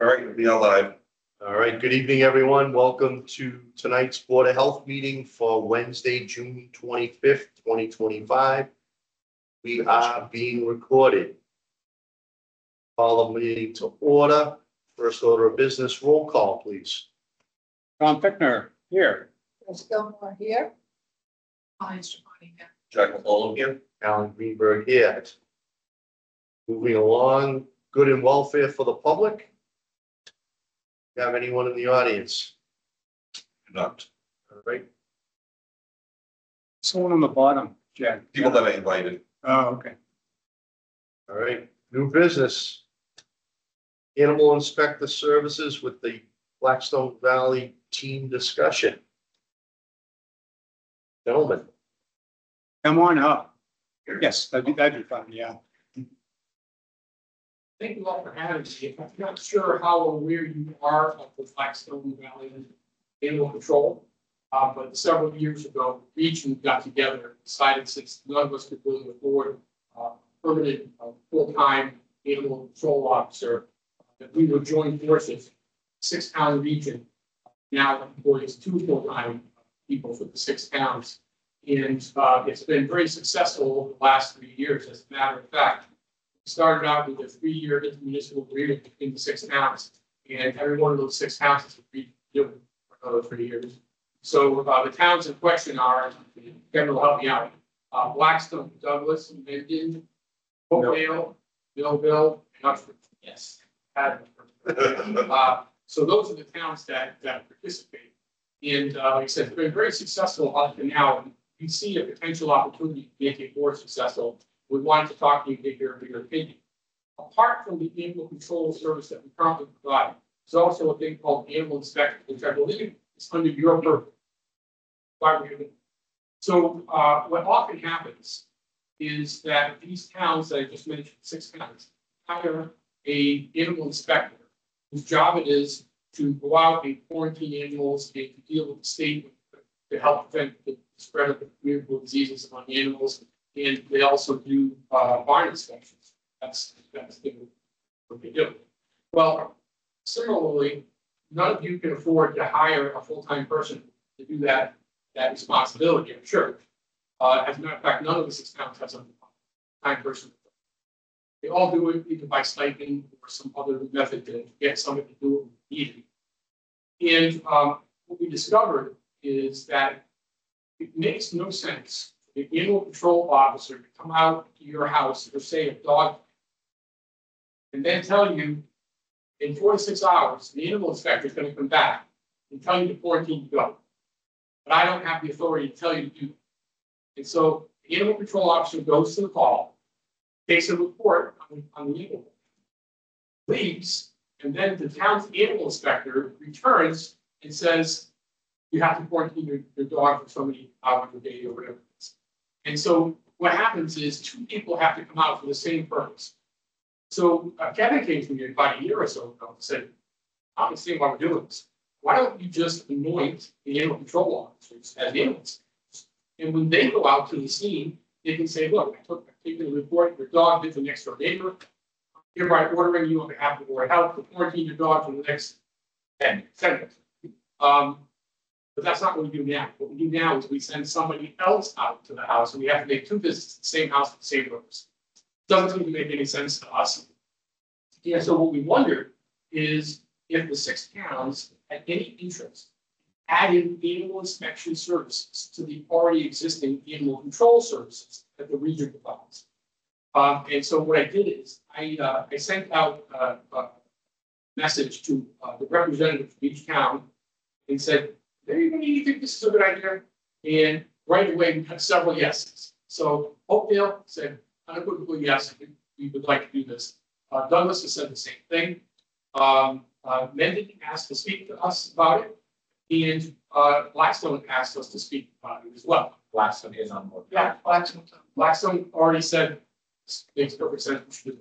All right, we are live. All right, good evening, everyone. Welcome to tonight's Board of Health meeting for Wednesday, June 25th, 2025. We are being recorded. Call the meeting to order. First order of business, roll call, please. Tom Fickner, here. Chris Gilmore here. Jack McCollum here. Alan Greenberg here. Moving along, good and welfare for the public. Have anyone in the audience? Not All right. Someone on the bottom, Jack. people that I invited. Oh, okay. All right, new business. Animal inspector services with the Blackstone Valley team discussion. Gentlemen. Come on up. Yes, that'd be fun, yeah. Thank you all for having me. I'm not sure how aware you are of the Blackstone Valley Animal Control, but several years ago, the region got together, decided since none of us could really afford permanent full-time animal control officer, that we would join forces. 6-town region now employs 2 full-time people for the 6 towns, and it's been very successful over the last 3 years. As a matter of fact, started out with a 3-year intermunicipal agreement between the 6 towns, and every one of those 6 towns has agreed to do it for another 3 years. So the towns in question are, Kevin will help me out, Blackstone, Douglas, Mendon, Hopedale, Millville, and Uxbridge. Yes. So those are the towns that participate. And like I said, it's been very successful up to now. We see a potential opportunity to make it more successful. We wanted to talk to you, get your opinion. Apart from the animal control service that we currently provide, there's also a thing called animal inspection, which I believe is under your purview. So what often happens is that these towns that I just mentioned, 6 towns, hire an animal inspector whose job it is to go out and quarantine animals and to deal with the state to help prevent the spread of communicable diseases among animals. And they also do barn inspections. That's what they do. Well, similarly, none of you can afford to hire a full-time person to do that responsibility, I'm sure. As a matter of fact, none of the 6 towns have some full-time person. They all do it either by stipend or some other method to get somebody to do it needed. And what we discovered is that it makes no sense the animal control officer to come out to your house for, say, a dog, and then tell you in 4 to 6 hours, the animal inspector is going to come back and tell you to quarantine the dog. But I don't have the authority to tell you to do that. And so the animal control officer goes to the call, takes a report on the animal, leaves, and then the town's animal inspector returns and says, you have to quarantine your dog for so many hours a day or whatever. And so what happens is 2 people have to come out for the same purpose. So Kevin came to me about a year or so ago and said, I don't see why we're doing this. Why don't you just anoint the animal control officers as animal inspectors? And when they go out to the scene, they can say, look, I've taken the report, your dog did the next door neighbor. Hereby ordering you on behalf of the Board of Health to quarantine your dog for the next 10 seconds. But that's not what we do now. What we do now is we send somebody else out to the house, and we have to make 2 visits to the same house for the same purpose. Doesn't seem to make any sense to us. Yeah, so what we wondered is if the 6 towns had any interest adding animal inspection services to the already existing animal control services that the region provides. And so what I did is I sent out a message to the representative from each town and said, anybody, you think this is a good idea? And right away, we had several yeses. So Hopedale said, unequivocally, yes, we would like to do this. Douglas has said the same thing. Mendon asked to speak to us about it. And Blackstone asked us to speak about it as well. Blackstone is on board. Yeah, Blackstone already said this makes perfect sense. We should do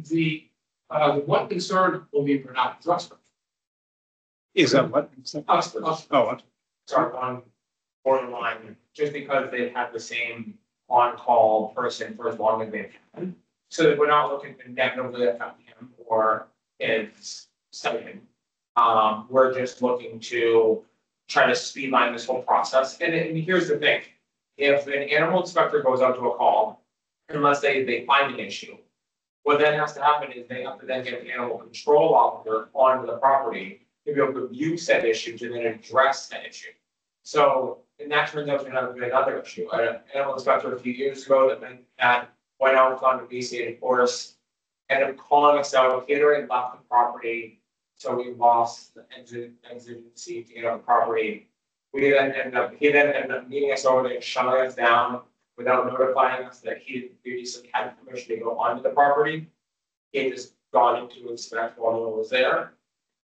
this. The one concern, believe it or not, is Uxbridge. Is that what? Uxbridge. Oh, Start on borderline just because they have the same on-call person for as long as they've had. So that we're not looking to negatively affect him or his studying. We're just looking to try to streamline this whole process. And here's the thing, if an animal inspector goes out to a call, unless they find an issue, what then has to happen is they have to then get an animal control officer onto the property to be able to view said issues and then address that issue. So, and that turns out to be another issue. An animal inspector a few years ago that went out on the BCA forest, ended up calling us out, he had already left the property, so we lost the exigency to get on the property. He then ended up meeting us over there, shutting us down without notifying us that he previously had permission to go onto the property. He had just gone in to inspect while no one was there.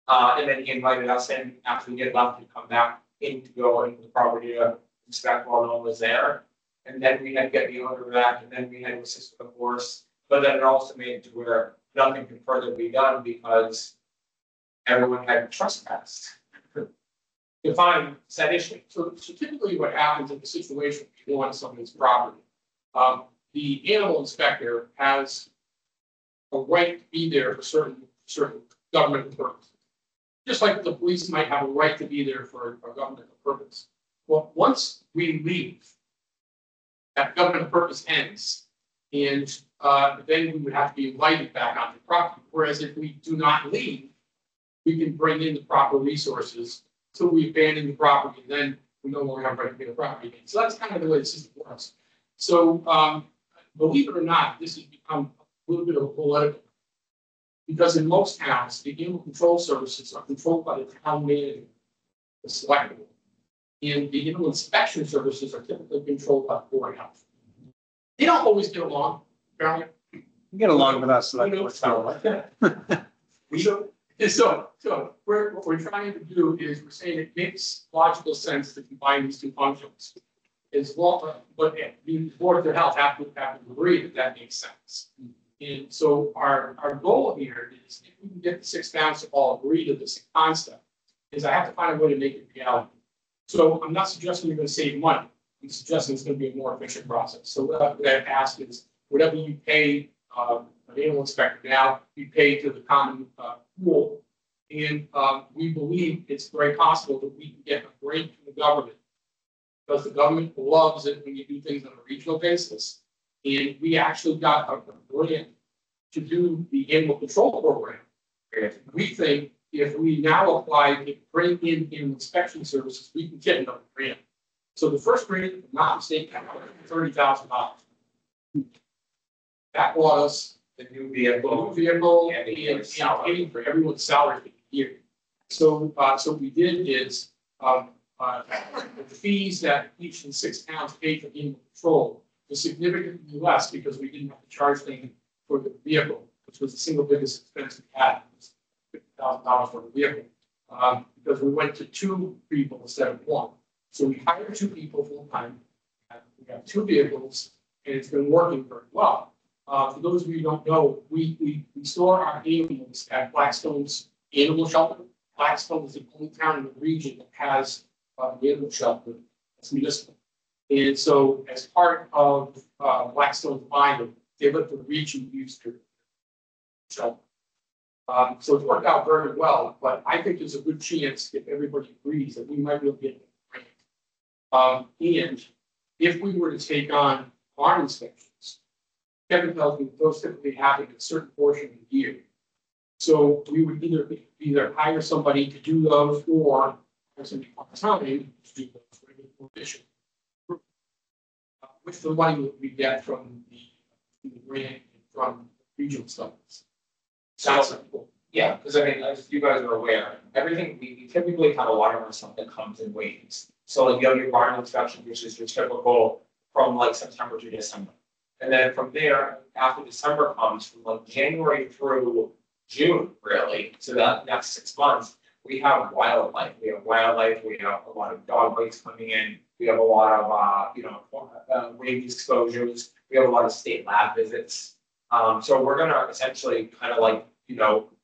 And then he invited us in after we had left to come back in to go into the property to inspect while no one was there. And then we had to get the owner back, and then we had to assist with the horse. But then it also made it to where nothing could further be done because everyone had trespassed. Define said issue. So typically what happens in the situation if you want somebody's property, the animal inspector has a right to be there for certain government purposes. Just like the police might have a right to be there for a government purpose. Well, once we leave, that government purpose ends, and then we would have to be invited back onto the property. Whereas if we do not leave, we can bring in the proper resources till we abandon the property, and then we no longer have right to be on the property again. So that's kind of the way the system works. So believe it or not, this has become a little bit of a political. Because in most towns, the animal control services are controlled by the town manager, the select board. And the animal inspection services are typically controlled by the board of health. They don't always get along, apparently. You get along with us. We know So what we're trying to do is we're saying it makes logical sense to combine these two functions. As well, but the board of health have to agree that that makes sense. And so our goal here is if we can get the 6 towns to all agree to this concept, is I have to find a way to make it reality. So I'm not suggesting you're going to save money. I'm suggesting it's going to be a more efficient process. So what I ask is whatever you pay an animal inspector now, you pay to the common pool. And we believe it's very possible that we can get a grant from the government because the government loves it when you do things on a regional basis. And we actually got a grant to do the animal control program. We think if we now apply to bring in inspection services, we can get another grant. So the first grant, if I'm not mistaken, $30,000. That bought us The new vehicle. and paying for everyone's salary for the year. So so what we did is the fees that each of the 6 towns paid for animal control was significantly less because we didn't have to charge them for the vehicle, which was the single biggest expense we had. $50,000 for the vehicle, because we went to 2 people instead of 1. So we hired 2 people full time. We have 2 vehicles, and it's been working very well. For those of you who don't know, we store our animals at Blackstone's animal shelter. Blackstone is the only town in the region that has an animal shelter. It's municipal. And so as part of Blackstone's buying, they let the region use their shelter. So it's worked out very well, but I think there's a good chance if everybody agrees that we might be able to get it. And if we were to take on farm inspections, Kevin tells me those typically happen in a certain portion of the year. So we would either hire somebody to do those or hire somebody part-time to do those for a position. Which the money that we get from the grant and from regional studies. Sounds cool. Yeah, because I mean, as you guys are aware, everything we typically have a lot of our stuff that comes in waves. So like you have your barn inspection, which is your typical from like September to December. And then from there, after December comes, from like January through June, really, so that next 6 months, we have wildlife. We have a lot of dog bites coming in. We have a lot of rabies exposures. We have a lot of state lab visits. So we're gonna essentially kind of like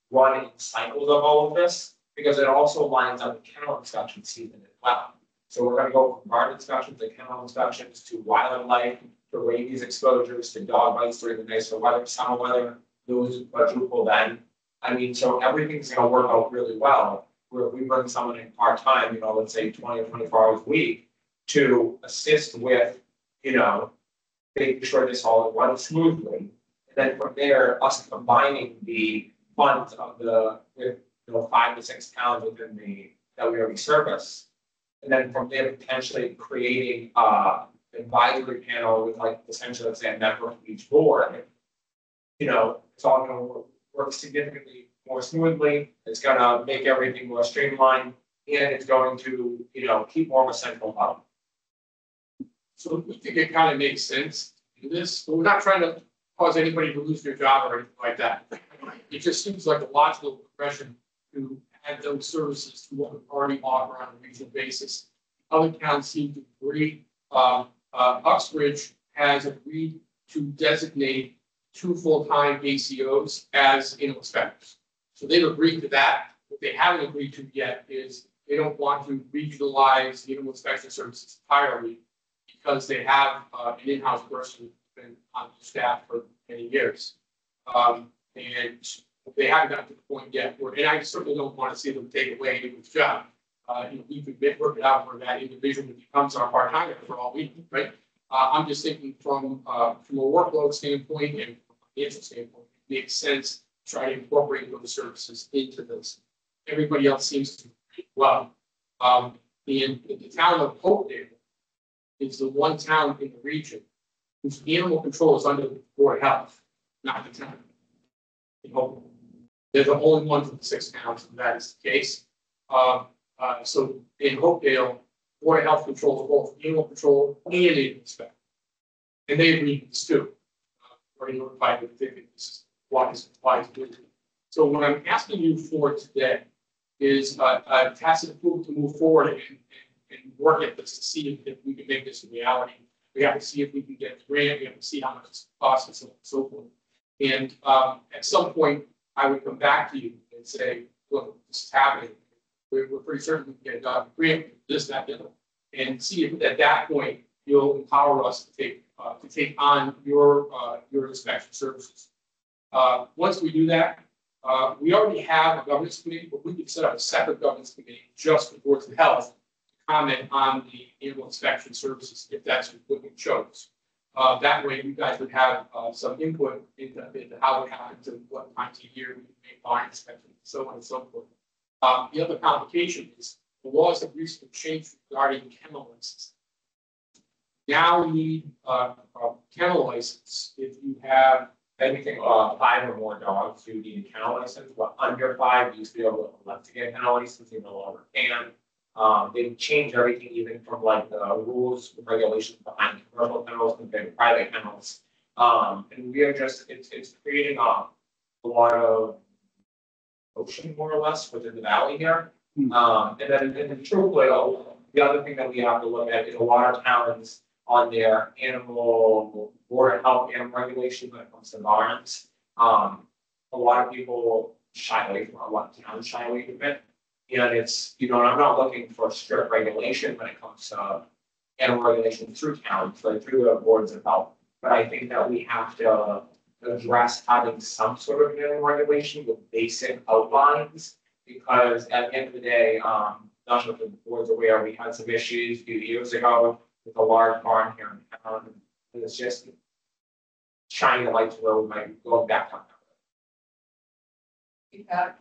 run in cycles of all of this because it also lines up with kennel inspection season as well. So we're gonna go from barn inspections to kennel inspections to wildlife to rabies exposures to dog bites during the nicer weather, summer weather. Those quadruple then. I mean, so everything's gonna work out really well, where if we bring someone in part-time, let's say 20 or 24 hours a week to assist with, making sure this all runs smoothly. And then from there, us combining the funds of with 5 to 6 towns within that we already service. And then from there, potentially creating advisory panel with like essentially, let's say, a member of each board. It's all gonna work significantly more smoothly. It's gonna make everything more streamlined, and it's going to, keep more of a central hub. So we think it kind of makes sense to do this, but we're not trying to cause anybody to lose their job or anything like that. It just seems like a logical progression to add those services to what we already offer on a regional basis. Other towns seem to agree. Uxbridge has agreed to designate 2 full-time ACOs as animal inspectors. So they've agreed to that. What they haven't agreed to yet is they don't want to regionalize the animal inspection services entirely because they have an in-house person who's been on the staff for many years. And they haven't gotten to the point yet where, and I certainly don't want to see them take away anyone's job. We could work it out where that individual becomes our part-timer for all we need, right? I'm just thinking from a workload standpoint and financial standpoint, it makes sense to try to incorporate those services into this. Everybody else seems to do well. And the town of Hopedale is the one town in the region whose animal control is under the Board of Health, not the town. In Hopedale. They're the only one from the 6 towns, and that is the case. So in Hopedale, Board of Health controls both animal control and animal inspection. And they agree with this too. Or notified that they think this is wise doing. So what I'm asking you for today is a tacit approval to move forward and work at this to see if we can make this a reality. We have to see if we can get a grant. We have to see how much it costs and so on and so forth. And at some point, I would come back to you and say, look, this is happening. We're pretty certain we can get a grant, this, that, the other, and see if at that point you'll empower us to take on your inspection services. Once we do that, we already have a governance committee, but we could set up a separate governance committee just for boards of health to comment on the animal inspection services if that's what we chose. That way, you guys would have some input into how it happens and what times a year we make barn inspections, and so on and so forth. The other complication is the laws have recently changed regarding kennel licenses. Now we need a kennel license if you have Anything 5 or more dogs, you need a kennel license. But under 5, you used to be able to get a kennel license, you no longer can. They've changed everything, even from like the rules, regulations behind commercial kennels compared to private kennels. And we are just, it's creating a lot of ocean, more or less, within the valley here. And then truthfully, the other thing that we have to look at is a lot of towns on their animal board of health animal regulation when it comes to barns. A lot of people shy away from it, a lot of towns shy away from it. And it's, and I'm not looking for strict regulation when it comes to animal regulation through towns, like through the boards of health. But I think that we have to address having some sort of animal regulation with basic outlines, because at the end of the day, not sure if the board's aware, we had some issues a few years ago with a large barn here in town, and it's just shining a light to where we might be going back on that. We have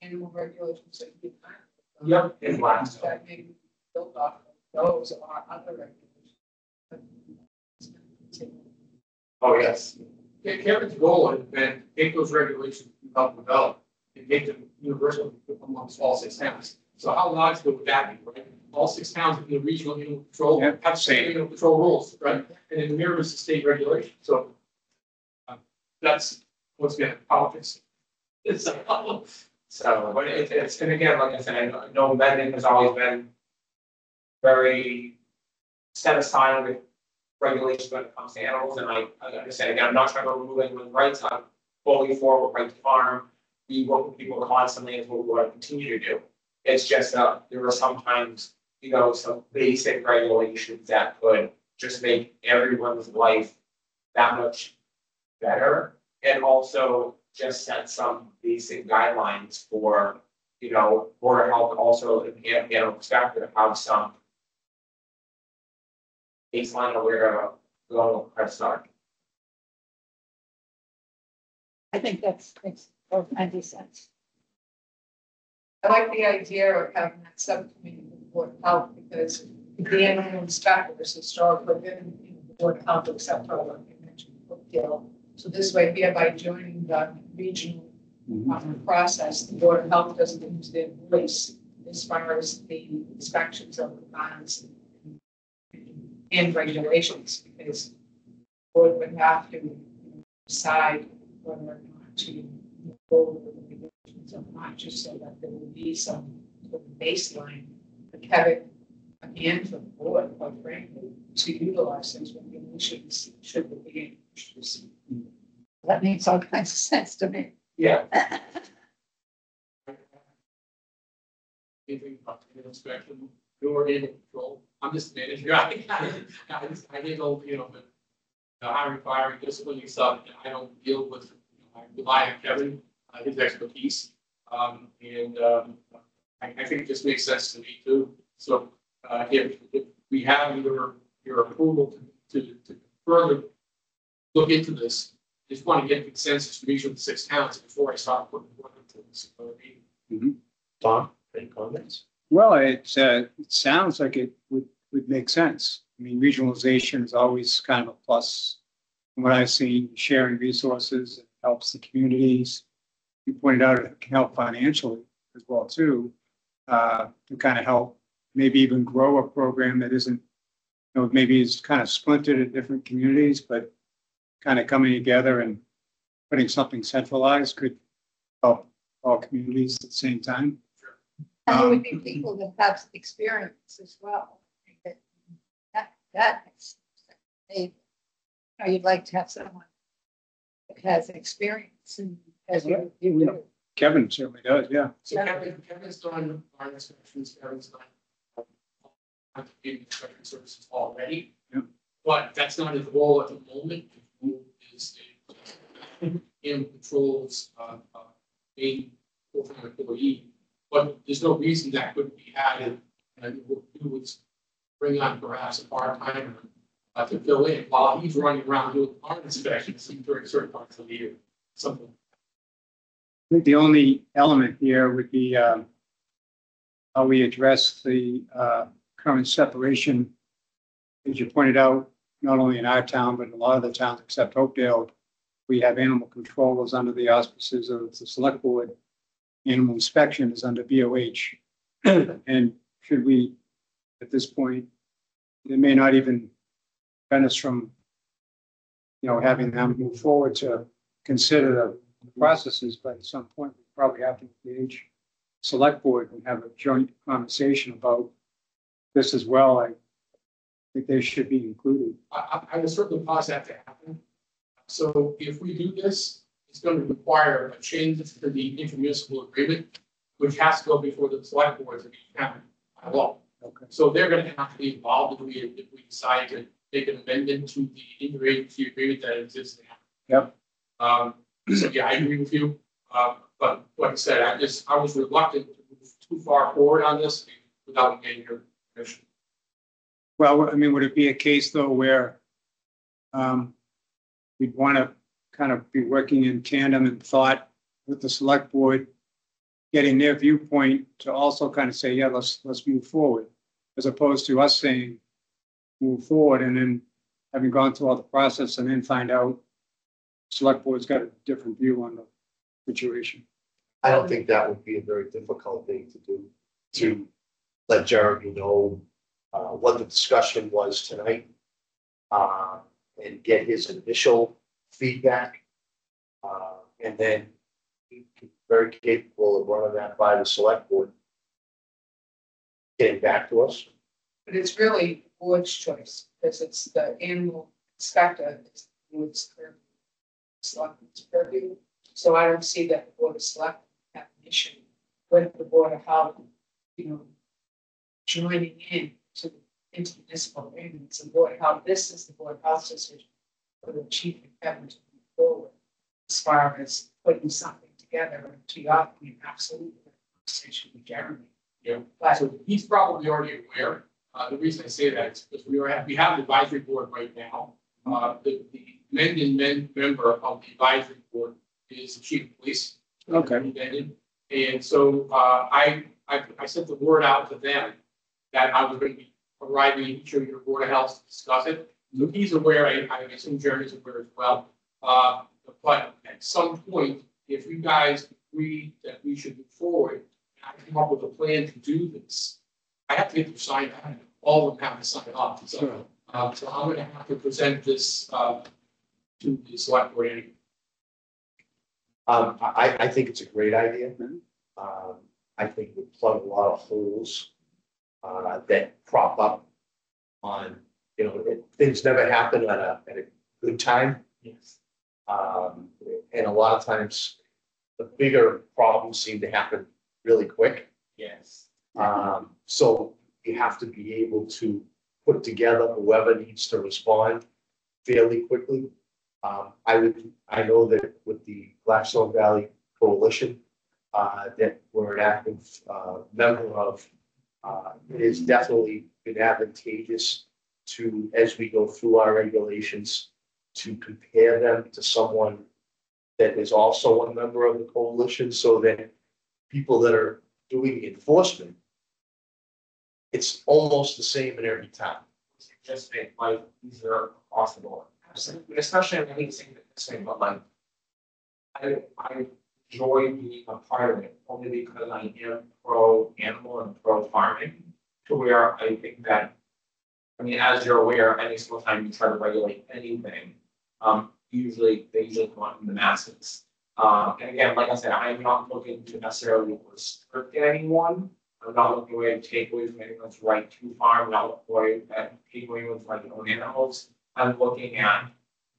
animal regulations that you can. Yep, in Blackstone. That maybe build off of those or other regulations. Oh, yes. Kevin's goal has been to take those regulations we help develop and make them universal amongst all 6 towns. So how logical would that be, right? All 6 towns in the regional animal control Yeah, have same animal control rules, right? And it mirrors the state regulation. So that's what's been politics. So, but it's, and again, like I said, I know Mendon has always been very set aside with regulations when it comes to animals, and I understand, again, I'm not trying to remove anyone's rights. I'm fully for right to farm. We work with people constantly, as what we want to continue to do. It's just there are sometimes, some basic regulations that could just make everyone's life that much better, and also just set some basic guidelines for, you know, Board of Health also, and animal inspector to have some baseline of where to go and start. I think that makes plenty sense. I like the idea of having that subcommittee with the Board of Health, because the animal inspectors historically been in the Board of Health, except for what you mentioned, Brookdale. So this way, hereby joining the regional process, the Board of Health doesn't lose their voice as far as the inspections of the bonds and regulations, because the board would have to decide whether or not to move forward with the regulations or not, just so that there will be some sort of baseline for Kevin and for the board, quite frankly, to utilize those regulations should there be any issues. That makes all kinds of sense to me. Yeah. Anything about the inspection, or animal control. I'm just the manager. I handle, you know, the hiring, firing, disciplining stuff. I don't deal with, I rely on Kevin, his expertise. I think it just makes sense to me too. So if we have your approval to further look into this, just want to get consensus from each of the 6 towns before I start putting work into this. Tom, any comments? Well, it sounds like it would make sense. I mean, regionalization is always kind of a plus. From what I've seen, sharing resources, it helps the communities. You pointed out it can help financially as well too, to kind of help maybe even grow a program that isn't, you know, maybe is kind of splintered in different communities, but kind of coming together and putting something centralized could help all communities at the same time. And there would be people that have experience as well. That makes sense. You know, you'd like to have someone that has experience and as you do. Kevin certainly does, yeah. So Kevin's done our inspections, Kevin's done inspection services already. Yeah. But that's not his role at the moment. His role is animal controls main full-time employee. But there's no reason that couldn't be added, and what we do is bring on perhaps a part-timer to fill in while he's running around doing barn inspections during certain parts of the year. Something. I think the only element here would be how we address the current separation. As you pointed out, not only in our town, but in a lot of the towns except Oakdale, we have animal controllers under the auspices of the select board. Animal inspection is under BOH. And should we, at this point, it may not even prevent us from, you know, having them move forward to consider the processes, but at some point, we probably have to engage select board and have a joint conversation about this as well. I think they should be included. I would certainly cause that to happen. So if we do this, it's going to require a change to the intermunicipal agreement, which has to go before the select boards of each town by law. Okay. So they're going to have to be involved if we decide to make an amendment to the interagency agreement that exists now. Yep. So yeah, I agree with you. But like I said, I was reluctant to move too far forward on this without getting your permission. Well, I mean, would it be a case though where we'd want to kind of be working in tandem and thought with the select board, getting their viewpoint to also kind of say, yeah, let's move forward, as opposed to us saying move forward and then having gone through all the process and then find out select board's got a different view on the situation. I don't think that would be a very difficult thing to do, to let Jeremy know what the discussion was tonight and get his initial feedback. And then he's very capable of running that by the select board, getting back to us. But it's really the board's choice, because it's the animal inspector, it's the board's purview, selectmen's purview. So I don't see that the board of selectmen have an issue with the board of health, you know, joining in to the intermunicipal agreements. The board of health, this is the board of health decision for the chief and Kevin to move forward. as far as putting something together to your, absolutely, conversation with Jeremy. Yeah. But So he's probably already aware. The reason I say that is because we have an advisory board right now. The member of the advisory board is the chief of police. Okay. Mendon. And so I sent the word out to them that I was going to be arriving each of your board of health to discuss it. So he's aware. I assume Jeremy's aware as well. But at some point, if you guys agree that we should move forward, I come up with a plan to do this. I have to get them signed up. All of them have to sign up. So, so I'm going to have to present this to the select board anyway. I think it's a great idea. I think we plug a lot of holes that crop up on, things never happen at a good time. Yes. And a lot of times the bigger problems seem to happen really quick. Yes. So you have to be able to put together whoever needs to respond fairly quickly. I know that with the Blackstone Valley Coalition, that we're an active member of, it has definitely been advantageous to, as we go through our regulations, to compare them to someone that is also a member of the coalition, so that people that are doing the enforcement, it's almost the same in every town. Just make life easier across the board. Absolutely. Especially, I hate saying this thing, but like, I enjoy being a part of it only because I am pro animal and pro farming, to where I think that, I mean, as you're aware, any single time you try to regulate anything, they usually come out in the masses. And again, like I said, I'm not looking to necessarily restrict anyone. I'm not looking away to take away from anyone's right to farm. I'm not looking away to take away anyone's right to own animals. I'm looking at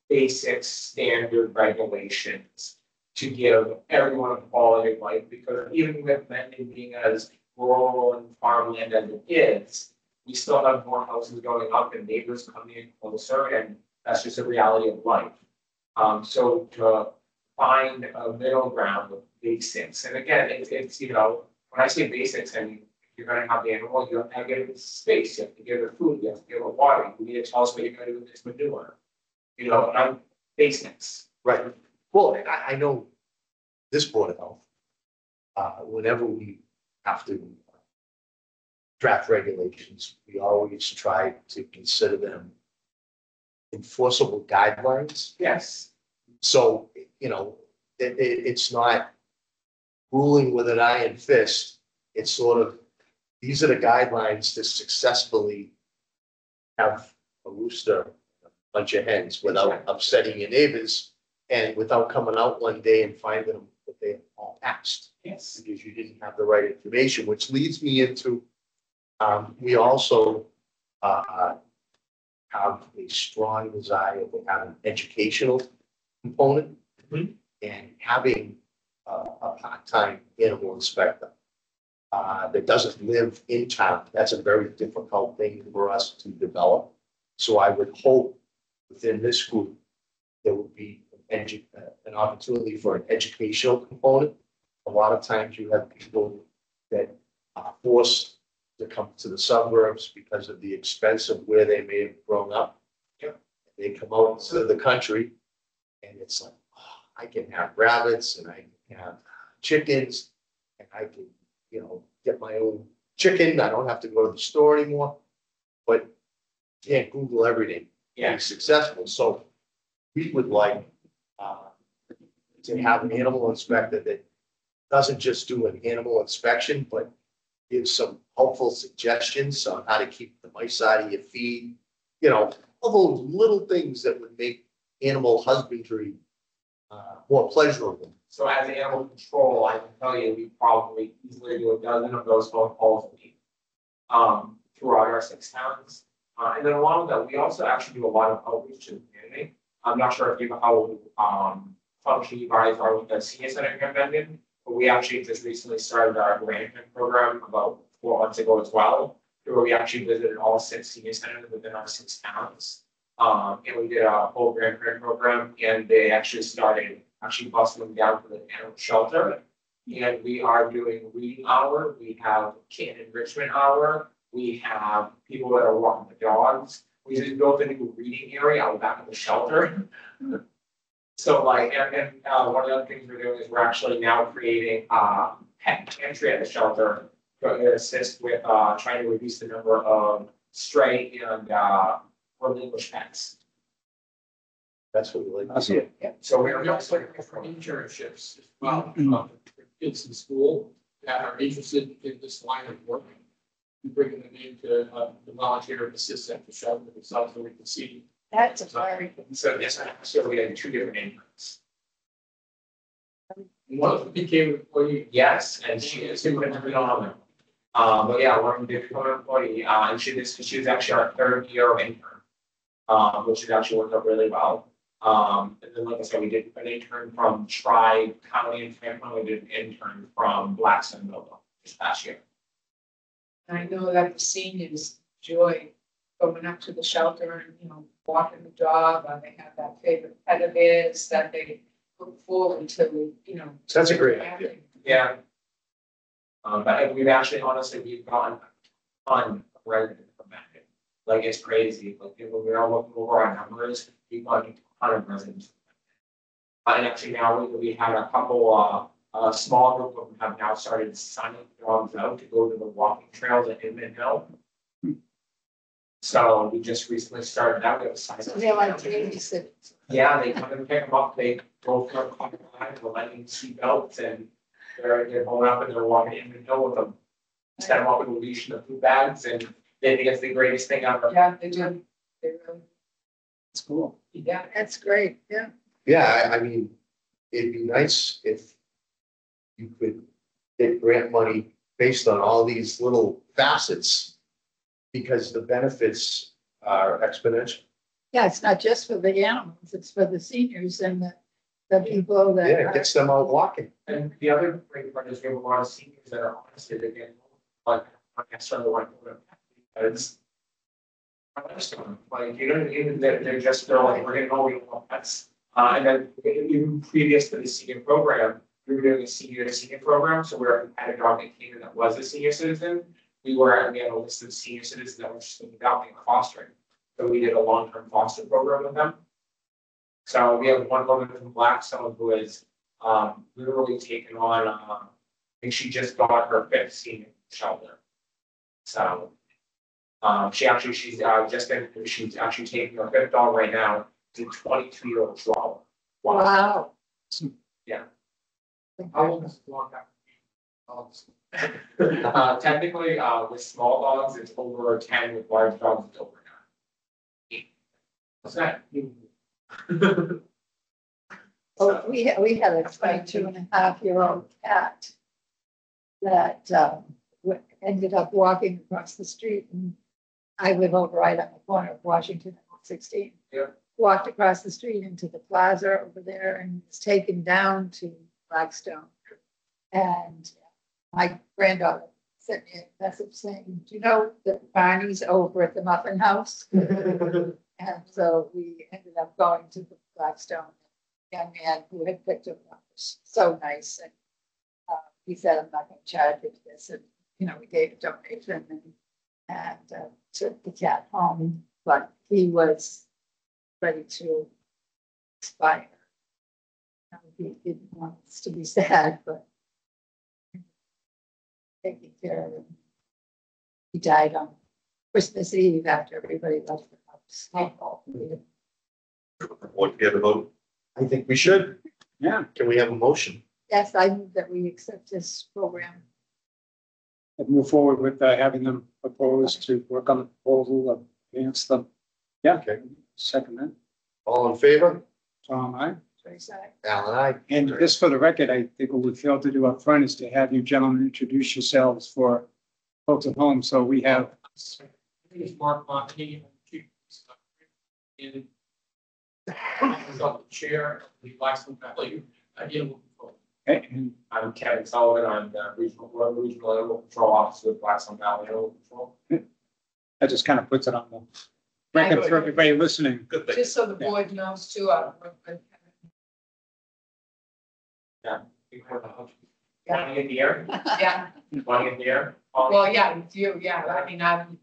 basic standard regulations to give everyone a quality of life, because even with Mendon being as rural and farmland as it is, we still have more houses going up and neighbors coming in closer, and that's just a reality of life. So to find a middle ground with basics, and again, it's when I say basics, I mean, if you're going to have the animal, you have to give it space, you have to give it food, you have to give it water, you need to tell us what you're going to do with this manure. And I'm basics. Right. Well, I know this Board of Health, whenever we have to draft regulations, we always try to consider them enforceable guidelines. Yes. So, it's not ruling with an iron fist. It's sort of, these are the guidelines to successfully have a rooster, a bunch of hens without upsetting your neighbors, and without coming out one day and finding them that they all passed. Yes. Because you didn't have the right information, which leads me into, we also have a strong desire to have an educational component. Mhm. And having a part-time animal inspector that doesn't live in town, that's a very difficult thing for us to develop. So I would hope within this group, there would be an opportunity for an educational component. A lot of times you have people that are forced to come to the suburbs because of the expense of where they may have grown up. Yep. They come out to the country and it's like, oh, I can have rabbits and I can have chickens and I can, get my own chicken. I don't have to go to the store anymore. But you can't Google everything. Yeah. Be successful. So we would like to have an animal inspector that doesn't just do an animal inspection, but gives some helpful suggestions on how to keep the mice out of your feed. All those little things that would make animal husbandry more pleasurable. So as animal control, I can tell you, we probably easily do a dozen of those phone calls a week throughout our 6 towns. And then along with that, we also actually do a lot of outreach to the community. I'm not sure if you know how function you guys are with the senior center here in Mendon, but we actually just recently started our grandparent program about 4 months ago as well, where we actually visited all 6 senior centers within our 6 towns. And we did a whole grandparent program, and they actually started actually busing them down to the animal shelter. And we are doing reading hour, we have kid enrichment hour, we have people that are walking the dogs. We just built a new reading area out back of the shelter. So like, and one of the other things we're doing is we're actually now creating pet pantry at the shelter to assist with trying to reduce the number of stray and relinquished pets. That's what we like. Awesome. So We we're also offer internships as well, for kids in school that are interested in this line of work. We bring them in to volunteer and assist at the shelter themselves so we can see. That's a very good. So this, so we had two different interns. One of them became an employee. Yes, and she is super phenomenal. But yeah, one of the different employee, and she was actually our third year of intern. Which has actually worked out really well. And then like I said, we did an intern from Tri-County and Franklin, we did an intern from Blackstone Millville this past year. I know that the seniors enjoy going up to the shelter and, you know, walking the dog, or they have that favorite pet of theirs that they look forward to, you know. That's a great idea. Yeah. But we've actually, honestly, we've gotten a ton of residents from that. Like, it's crazy, like, when we're all looking over our numbers, we've gotten a ton of residents. And actually now we had a couple, a small group of them have now started signing dogs out to go to the walking trails at Inman Hill. So we just recently started that, we have a sign. So they're like babysitters. Yeah, they come and pick them up, they go for a couple of times, we're letting seat belts and they're going up and they're walking in the hill with them. Set them up with a leash and the food bags and they think it's the greatest thing ever. Yeah, they do. They really, It's cool. yeah. That's great, yeah. Yeah, I mean, it'd be nice if you could get grant money based on all these little facets. Because the benefits are exponential. Yeah, it's not just for the animals, it's for the seniors and the people that. Yeah, it gets them out walking. And the other great part is we have a lot of seniors that are honestly, they get like, I started like, because. Like, you know, even they're just, they're like, we're gonna go, we want pets. And then even previous to the senior program, we were doing a senior program, so we had a dog that came in that was a senior citizen. We had a list of senior citizens that were interested in adopting and fostering. So we did a long-term foster program with them. So we have one woman from Blackstone who is literally taken on, I think she just got her 5th senior shelter. So she's actually taking her 5th dog right now. It's a 22-year-old Chihuahua. Wow. Yeah. How long is the long time? Technically, with small dogs, it's over 10, with large dogs, it's over 9. What's that? Oh, we had a 22-and-a-half-year-old cat that ended up walking across the street, and I live over right on the corner of Washington and 16. Yeah. Walked across the street into the plaza over there and was taken down to Blackstone. And my granddaughter sent me a message saying, do you know that Barney's over at the Muffin House? And so we ended up going to the Blackstone. Young man who had picked him up was so nice. And he said, I'm not going to charge you for this. And, you know, we gave a donation and took the cat home. But he was ready to expire. He didn't want us to be sad, but taking care of him. He died on Christmas Eve after everybody left the house. What, get a vote? I think we should. Yeah. Can we have a motion? Yes, I move that we accept this program. And move forward with having them propose to work on the proposal, advance them. Yeah. Okay. Second that. All in favor? Tom, aye. Tracy, aye. Alan, aye. And just for the record, I think what we failed to do up front is to have you gentlemen introduce yourselves for folks at home. So we have, I think it's Mark Montague, and he's on the chair of the Blackstone Valley Animal Control. and I'm Kevin Sullivan, I'm the regional animal control officer with Blackstone Valley Animal Control. that just kind of puts it on the record for everybody listening. Good thing. Just so the board knows too, Twenty in the year, Yeah, 20 in the year. well, yeah, with you, yeah, I mean, I'm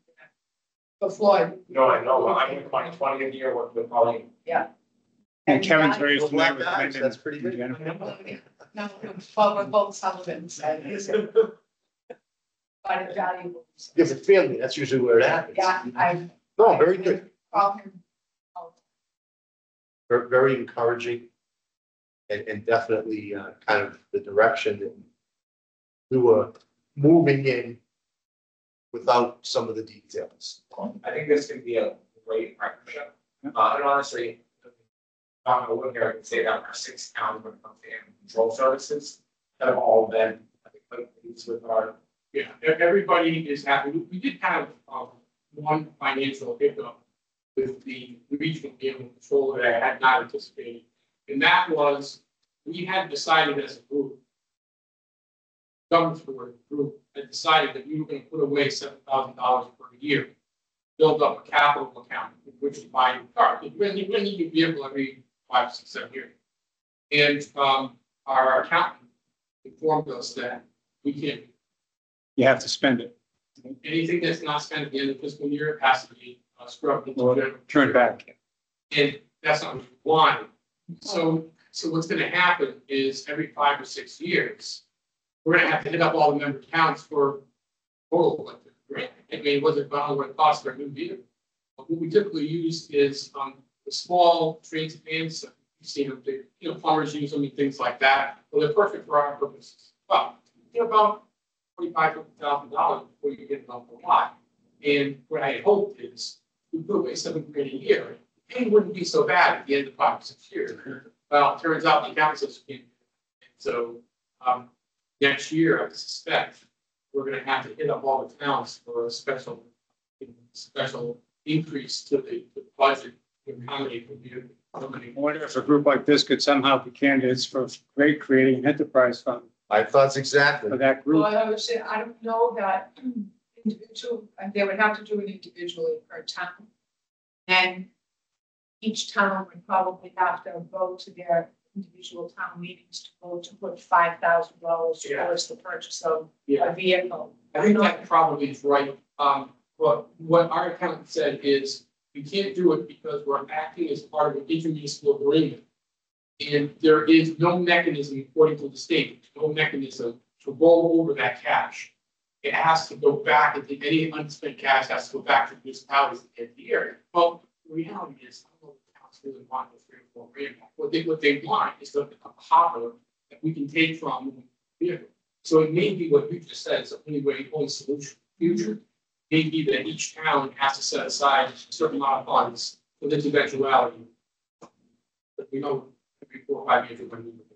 before. No, I know, but I'm going 20 in the year with probably. And Kevin's very Well, familiar black with guys, Mendon that's pretty in good. general. No, well, we're both Sullivans, so quite valuable. Yeah, but family, that's usually where it happens. Yeah, I. No, very good. Call him. Very encouraging. And definitely kind of the direction that we were moving in without some of the details. I think this could be a great partnership. And honestly, not gonna look here, I can say that our 6 towns when it comes to animal control services that have all been, I think, like these with our. Yeah, everybody is happy. We did have one financial hiccup with the regional animal control that I had not anticipated. And that was, we had decided as a group, governance board group, had decided that we were going to put away $7,000 per year, build up a capital account, which is buy a car. When you need a vehicle every 5, 6, 7 years. And our accountant informed us that we can't. You have to spend it Anything that's not spent at the end of the fiscal year has to be scrubbed into or general. turn it back. And that's not what we wanted. So what's gonna happen is every 5 or 6 years, we're gonna have to hit up all the member towns for total electric grant. I mean, what's it about, what it costs for a new vehicle? What we typically use is the small transit vans. You've seen them, plumbers use them and things like that. Well, they're perfect for our purposes. Well, about $45,000 before you get them off the lot. And what I had hoped is we put away $7 grand a year. It wouldn't be so bad at the end of 5 or 6 years. Well, it turns out the accountant says we can't. So next year, I suspect we're going to have to hit up all the towns for a special increase to the budget to accommodate the vehicle. I wonder if a group like this could somehow be candidates for creating an enterprise fund My thoughts exactly. for that group. Well, I would say, I don't know that individual, they would have to do it individually per town. And each town would probably have to go to their individual town meetings to vote to put $5,000 towards the purchase of a vehicle. I think that probably is right. But what our accountant said is we can't do it because we're acting as part of an intermunicipal agreement. And there is no mechanism, according to the state, no mechanism to roll over that cash. It has to go back, any unspent cash has to go back to the municipalities at the end of the year. Well, the reality is, I don't know if the towns really want those 3 or 4 grand. What they want is a hopper that we can take from the vehicle. So it may be what you just said, it's the only solution in the future. Maybe that each town has to set aside a certain amount of funds for this eventuality. But we know every 4 or 5 years we're going to need it.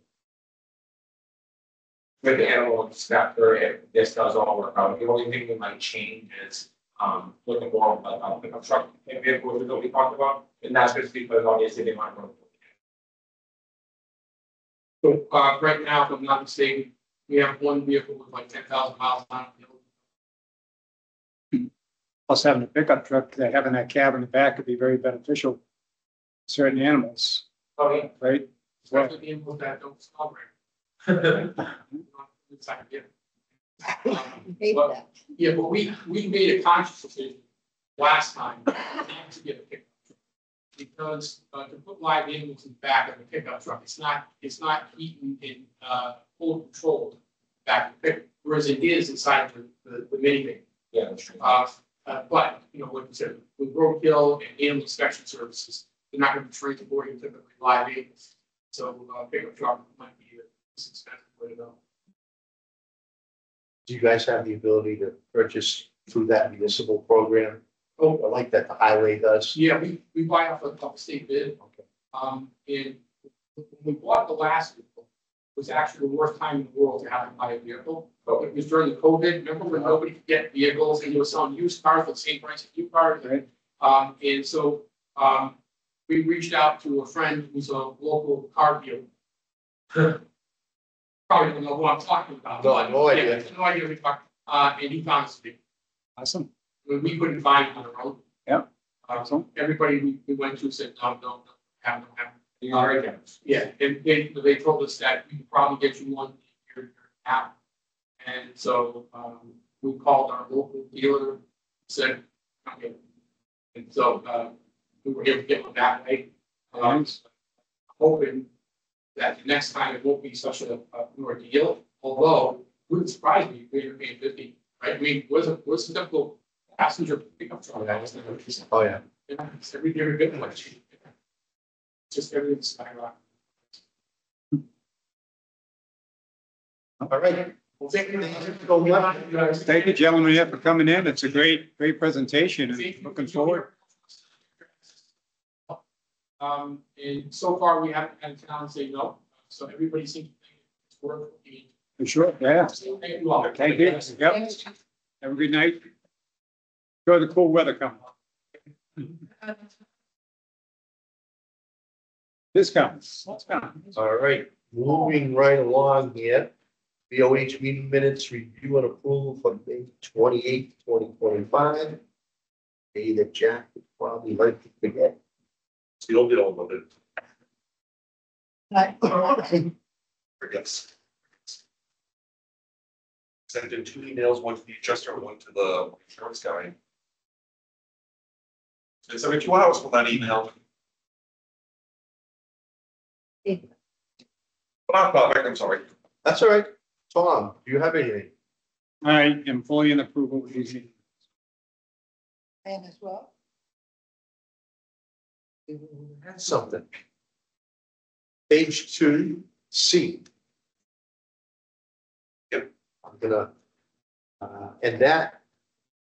With the animal inspector, if this does all work out, the only thing we might change is looking more like a pickup truck and vehicle that we talked about, and that's just because obviously they might want to. So right now, if I'm not mistaken, we have one vehicle with like 10,000 miles on it. Plus having a pickup truck, that having that cab in the back could be very beneficial to certain animals, Oh, yeah. right? Especially the animals that don't stop right. It's like, yeah. Hate Well, that. Yeah, but we made a conscious decision last time not to get a pickup truck. Because to put live animals in the back of a pickup truck, it's not heating in full control back of the pickup, whereas it is inside the minivan. Yeah, that's true. But what you said, with roadkill and animal inspection services, they're not going to be transporting typically live animals. So pickup truck might be a expensive way to go. Do you guys have the ability to purchase through that municipal program? Oh, I like that the highway does. Yeah, we buy off a state bid. Okay. And when we bought the last vehicle, it was actually the worst time in the world to have to buy a vehicle. But it was during the COVID. Remember when nobody could get vehicles and you were selling used cars for the same price as new cars? Right. And so we reached out to a friend who's a local car dealer. Probably don't know who I'm talking about. No idea. No idea who we're talking. And he found us a vehicle. Awesome. When we couldn't find it on our own. Yeah. Awesome. Everybody we went to said, no, have them. All right, then. Yeah, and they told us that we could probably get you one in your app. And so, we called our local dealer, said, okay. And so, we were able to get one that way. Hoping that the next time it won't be such an ordeal, although it wouldn't surprise me if we were paying 50, right? I mean, what's a typical passenger pickup truck? Oh, yeah. Yeah, it's every bit much. Just everything's skyrocketing. All right. Well, thank you. Thank you, gentlemen, yeah, for coming in. It's a great presentation and looking forward. And so far, we haven't had a town say no, so everybody seems to think it's worth it. For sure, yeah. Thank you all. Thank you. Yep. Have a good night. Enjoy the cool weather coming. This comes. All right, moving right along here. BOH meeting minutes review and approval for May 28th, 2025. Day that Jack would probably like to forget. Still dealing with it. Right. Yes. Sent in 2 emails, one to the adjuster, one to the insurance guy. So it's every 2 hours for that email. But I'm back, I'm sorry. That's all right. Tom, do you have anything? All right, employee and approval of these. And as well. Something. Page 2C. Yep. I'm gonna, and that,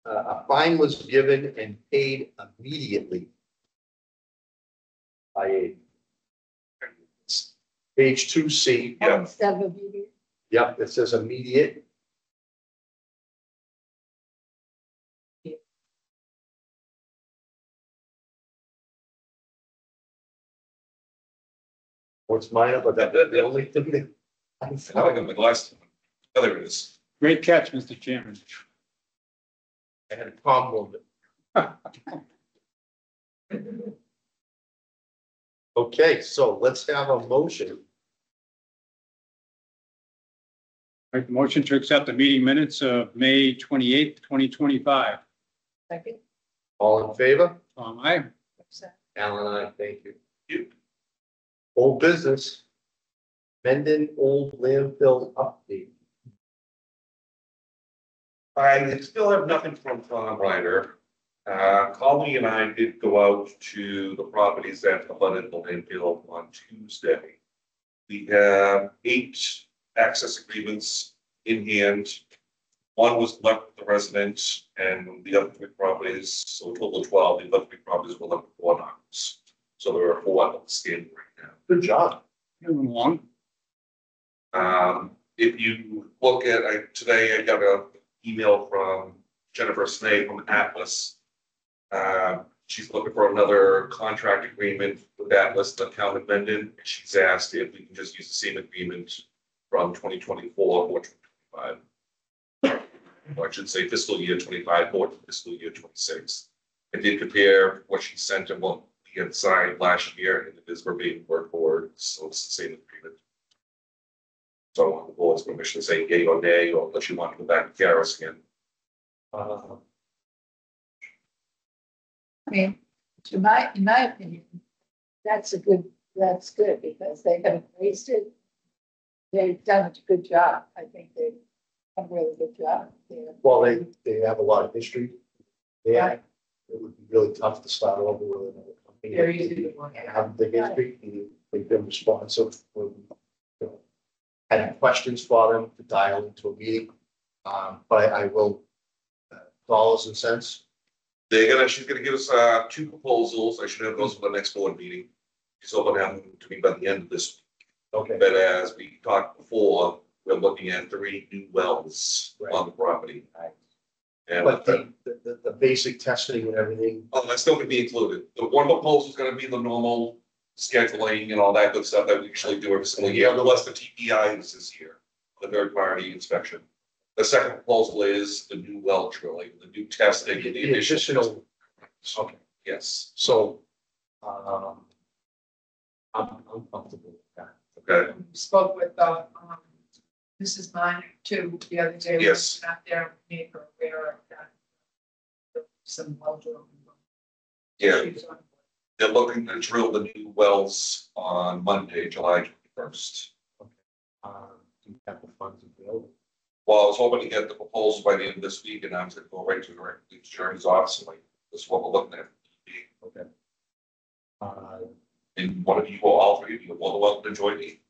a fine was given and paid immediately. By a. Page 2C. Yeah. Instead of immediate. Yep, it says immediate. What's mine, but that, the only thing that. I I found, got my glasses. Oh, there it is. Great catch, Mr. Chairman. I had a problem with it. Okay, so let's have a motion. Make the motion to accept the meeting minutes of May 28th, 2025. Second. All in favor? Tom, aye. Alan and I, thank you. Old business. Mendon old landfill update. I still have nothing from Tom Ryder. Colleen and I did go out to the properties that abutted the landfill on Tuesday. We have 8 access agreements in hand. One was left with the residents and the other 3 properties, so a total of 12, the other 3 properties were left with 4 knockers. So there are 4 on the stand right now. Good job. Moving along. If you look at, today I got an email from Jennifer Snee from Atlas. She's looking for another contract agreement with Atlas, the town of Mendon. She's asked if we can just use the same agreement from 2024 or 2025. Or I should say fiscal year 25 or fiscal year 26. I did compare what she sent and what we had signed last year, and it is verbatim word for word, so it's the same agreement. So I want the board's permission to say yay or nay, or unless you want to go back to Karis again. I mean, in my opinion, that's good because they have embraced it. They've done a good job. I think they've done a really good job. Well, they have a lot of history. Yeah, it would be really tough to start over with another company. Very easy to work out. Have the history, they've been responsive. Had questions for them to dial into a meeting. But I will, dollars and cents. She's gonna give us 2 proposals. I should have those for the next board meeting. She's hoping to have them to me by the end of this week. Okay. But as we talked before, we're looking at 3 new wells on the property. Right. And But the basic testing and everything. oh, that's still gonna be included. The one proposal is gonna be the normal scheduling and all that good stuff that we usually do every single year, unless the TPI is this year, the third party inspection. The second proposal is the new well drilling, the new testing, and the additional. Okay, Yes. so, I'm comfortable with that. Okay, Spoke with, Mrs. Minor too, the other day. We Yes. went out there and made her aware of that. Some well drilling. yeah, She's on board. they're looking to drill the new wells on Monday, July 21st. Do you have the funds available? Well, I was hoping to get the proposal by the end of this week, and I was gonna go right to Jeremy's office, and like, this is what we're looking at. Okay. And one of you, or all three of you, are more than welcome to join me.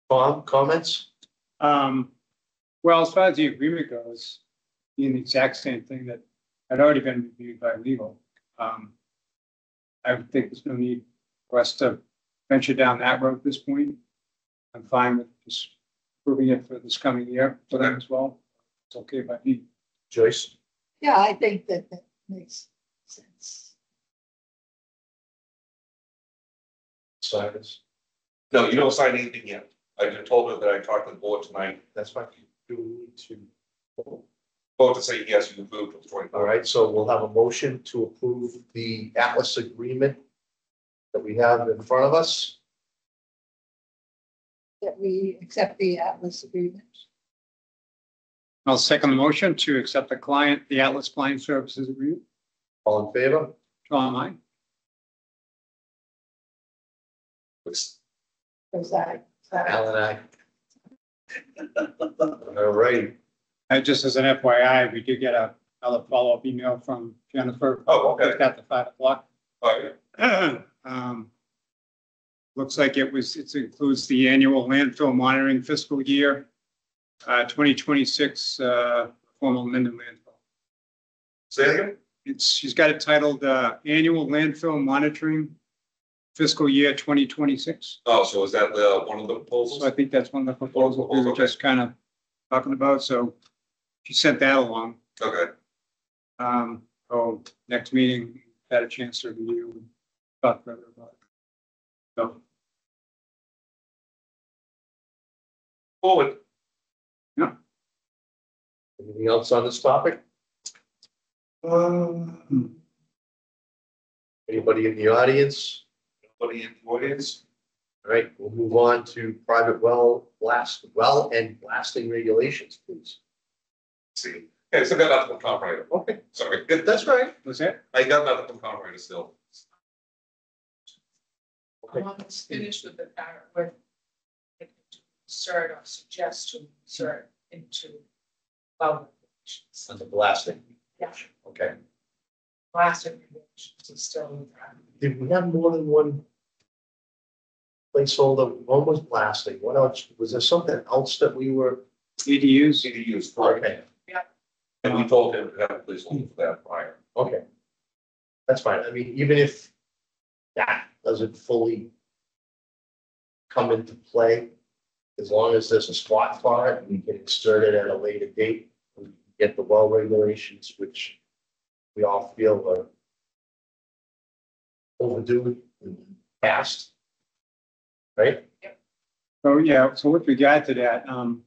Tom, comments? Well, as far as the agreement goes, being the exact same thing that had already been reviewed by legal. I would think there's no need for us to venture down that road at this point. I'm fine with just approving it for this coming year for them as well. It's okay by me. Joyce? Yeah, I think that makes sense. Cyrus? No, you don't sign anything yet. I just told her that I talked to the board tonight, That's fine. Do we need to? vote to say yes, you approved of 24. All right, so we'll have a motion to approve the Atlas agreement that we have in front of us. That we accept the Atlas agreement. I'll second the motion to accept the Atlas Client Services Agreement. All in favor? Tom, aye. It's- Because I, Alan, aye. All right. Just as an FYI, we did get another follow-up email from Jennifer. Oh, okay. Just at the 5 o'clock. All right. Looks like it includes the annual landfill monitoring fiscal year, 2026, formal Minden landfill. Say it again? She's got it titled, Annual Landfill Monitoring Fiscal Year 2026. Oh, so is that one of the proposals? So I think that's one of the proposals we were just kind of talking about. So she sent that along. Okay, Next meeting, had a chance to review and talk further about it. So, forward. Anything else on this topic? Anybody in the audience? Anybody in the audience? All right, we'll move on to private well and blasting regulations, please. Let's see. Okay, so I got nothing from Tom right. Okay, Sorry. that's right. was that? I got nothing from Tom right still. Okay. Let's finish with the power with insert or suggest to insert into well, On the blasting. yeah, Okay. plastic regulations is still in there. Did we have more than one placeholder? One was blasting. What else? Was there something else that we were? ADUs? CDUs, correct. Okay, And we told him to have a placeholder for that prior. okay. That's fine. I mean, even if that doesn't fully come into play, as long as there's a spot for it, we can insert it at a later date. We can get the well regulations, which we all feel are overdue and past. Right? So, yeah, so with regard to that, and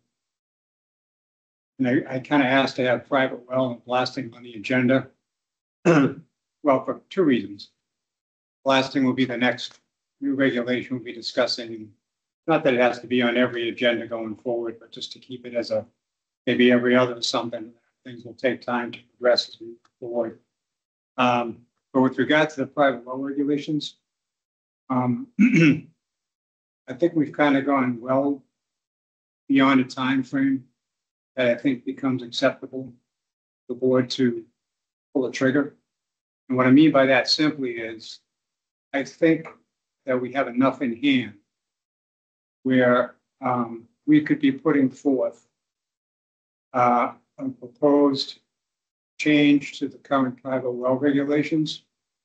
I kind of asked to have private well and blasting on the agenda. Well, for two reasons. Blasting will be the next new regulation we'll be discussing. Not that it has to be on every agenda going forward, but just to keep it as maybe every other or something. Things will take time to progress as we move forward. But with regard to the private well regulations, I think we've kind of gone well beyond a time frame that I think becomes acceptable for the board to pull the trigger. And what I mean by that simply is, I think that we have enough in hand where we could be putting forth a proposed change to the current private well regulations.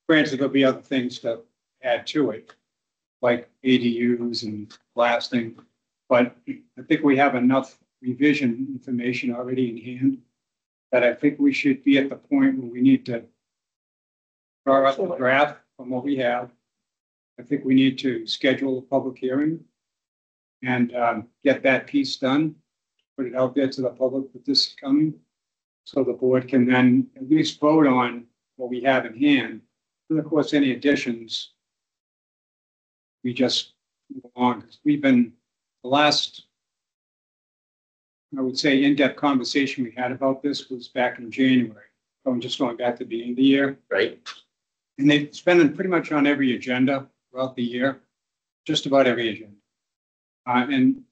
Granted, there'll be other things to add to it, like ADUs and blasting, but I think we have enough revision information already in hand that I think we should be at the point where we need to draw up the draft from what we have. I think we need to schedule a public hearing and get that piece done, put it out there to the public that this is coming, so the board can then at least vote on what we have in hand. And of course, any additions we just move along. 'Cause we've been, the last, I would say, in-depth conversation we had about this was back in January. I'm just going back to the beginning of the year. Right? And it's been pretty much on every agenda throughout the year, just about every agenda. And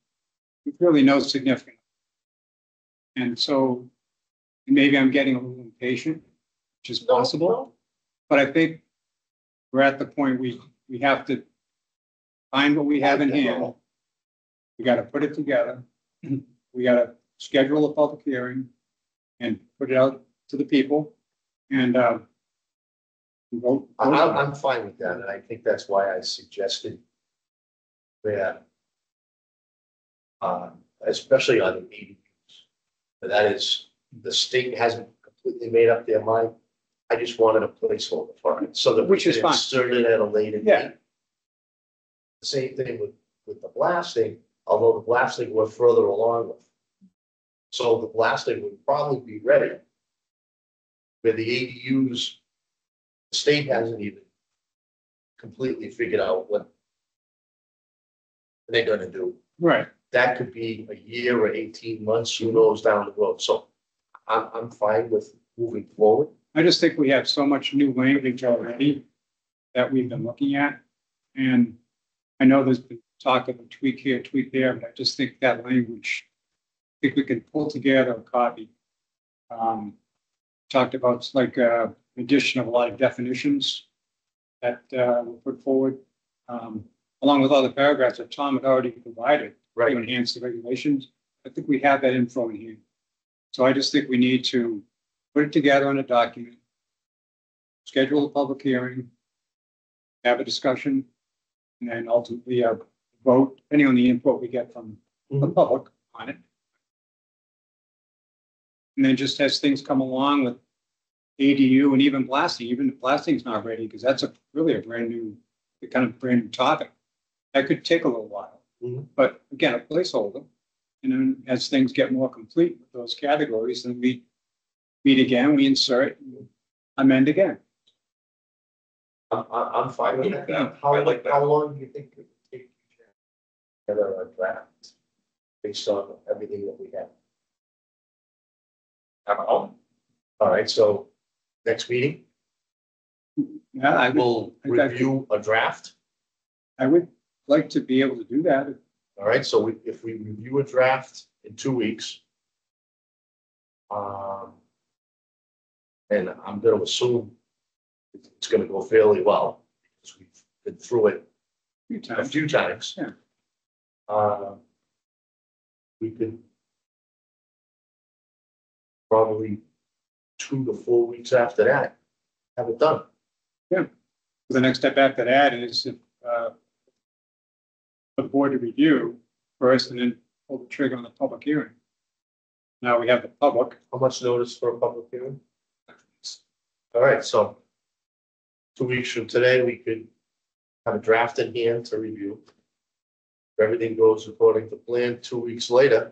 with really no significant. And so maybe I'm getting a little impatient, which is possible, but I think we're at the point we have to find what we have in hand. We got to put it together. We got to schedule a public hearing and put it out to the people and vote. I'm fine with that, and I think that's why I suggested that, especially on the ADUs, that is, the state hasn't completely made up their mind. I just wanted a placeholder for it, so that we Which is can fine. insert it at a later Yeah. date. The same thing with the blasting, although the blasting we're further along with. So the blasting would probably be ready. Where the ADUs, the state hasn't even completely figured out what they're gonna do. Right. That could be a year or 18 months, who knows, down the road. So I'm fine with moving forward. I just think we have so much new language already that we've been looking at. And I know there's been talk of a tweak here, tweak there, but I just think that language, I think we can pull together a copy. Talked about like addition of a lot of definitions that were put forward, along with other paragraphs that Tom had already provided to enhance the regulations. I think we have that info in here. So I just think we need to put it together on a document, schedule a public hearing, have a discussion, and then ultimately vote, depending on the input we get from the public on it. And then just as things come along with ADU and even if blasting's not ready, because that's really a brand new topic. That could take a little while. But again, a placeholder. And then as things get more complete with those categories, then we meet again, we insert, amend again. I'm fine with that. I like that. How long do you think it would take to together a draft based on everything that we have? All right, so next meeting, Yeah, we'll review a draft. I would like to be able to do that. All right, so if we review a draft in 2 weeks, and I'm going to assume it's going to go fairly well because we've been through it a few times. Yeah. We could probably 2 to 4 weeks after that have it done. Yeah. The next step after that is the board to review first and then pull the trigger on the public hearing. Now we have the public. How much notice for a public hearing? All right, so 2 weeks from today, we could have a draft in hand to review. If everything goes according to plan, 2 weeks later,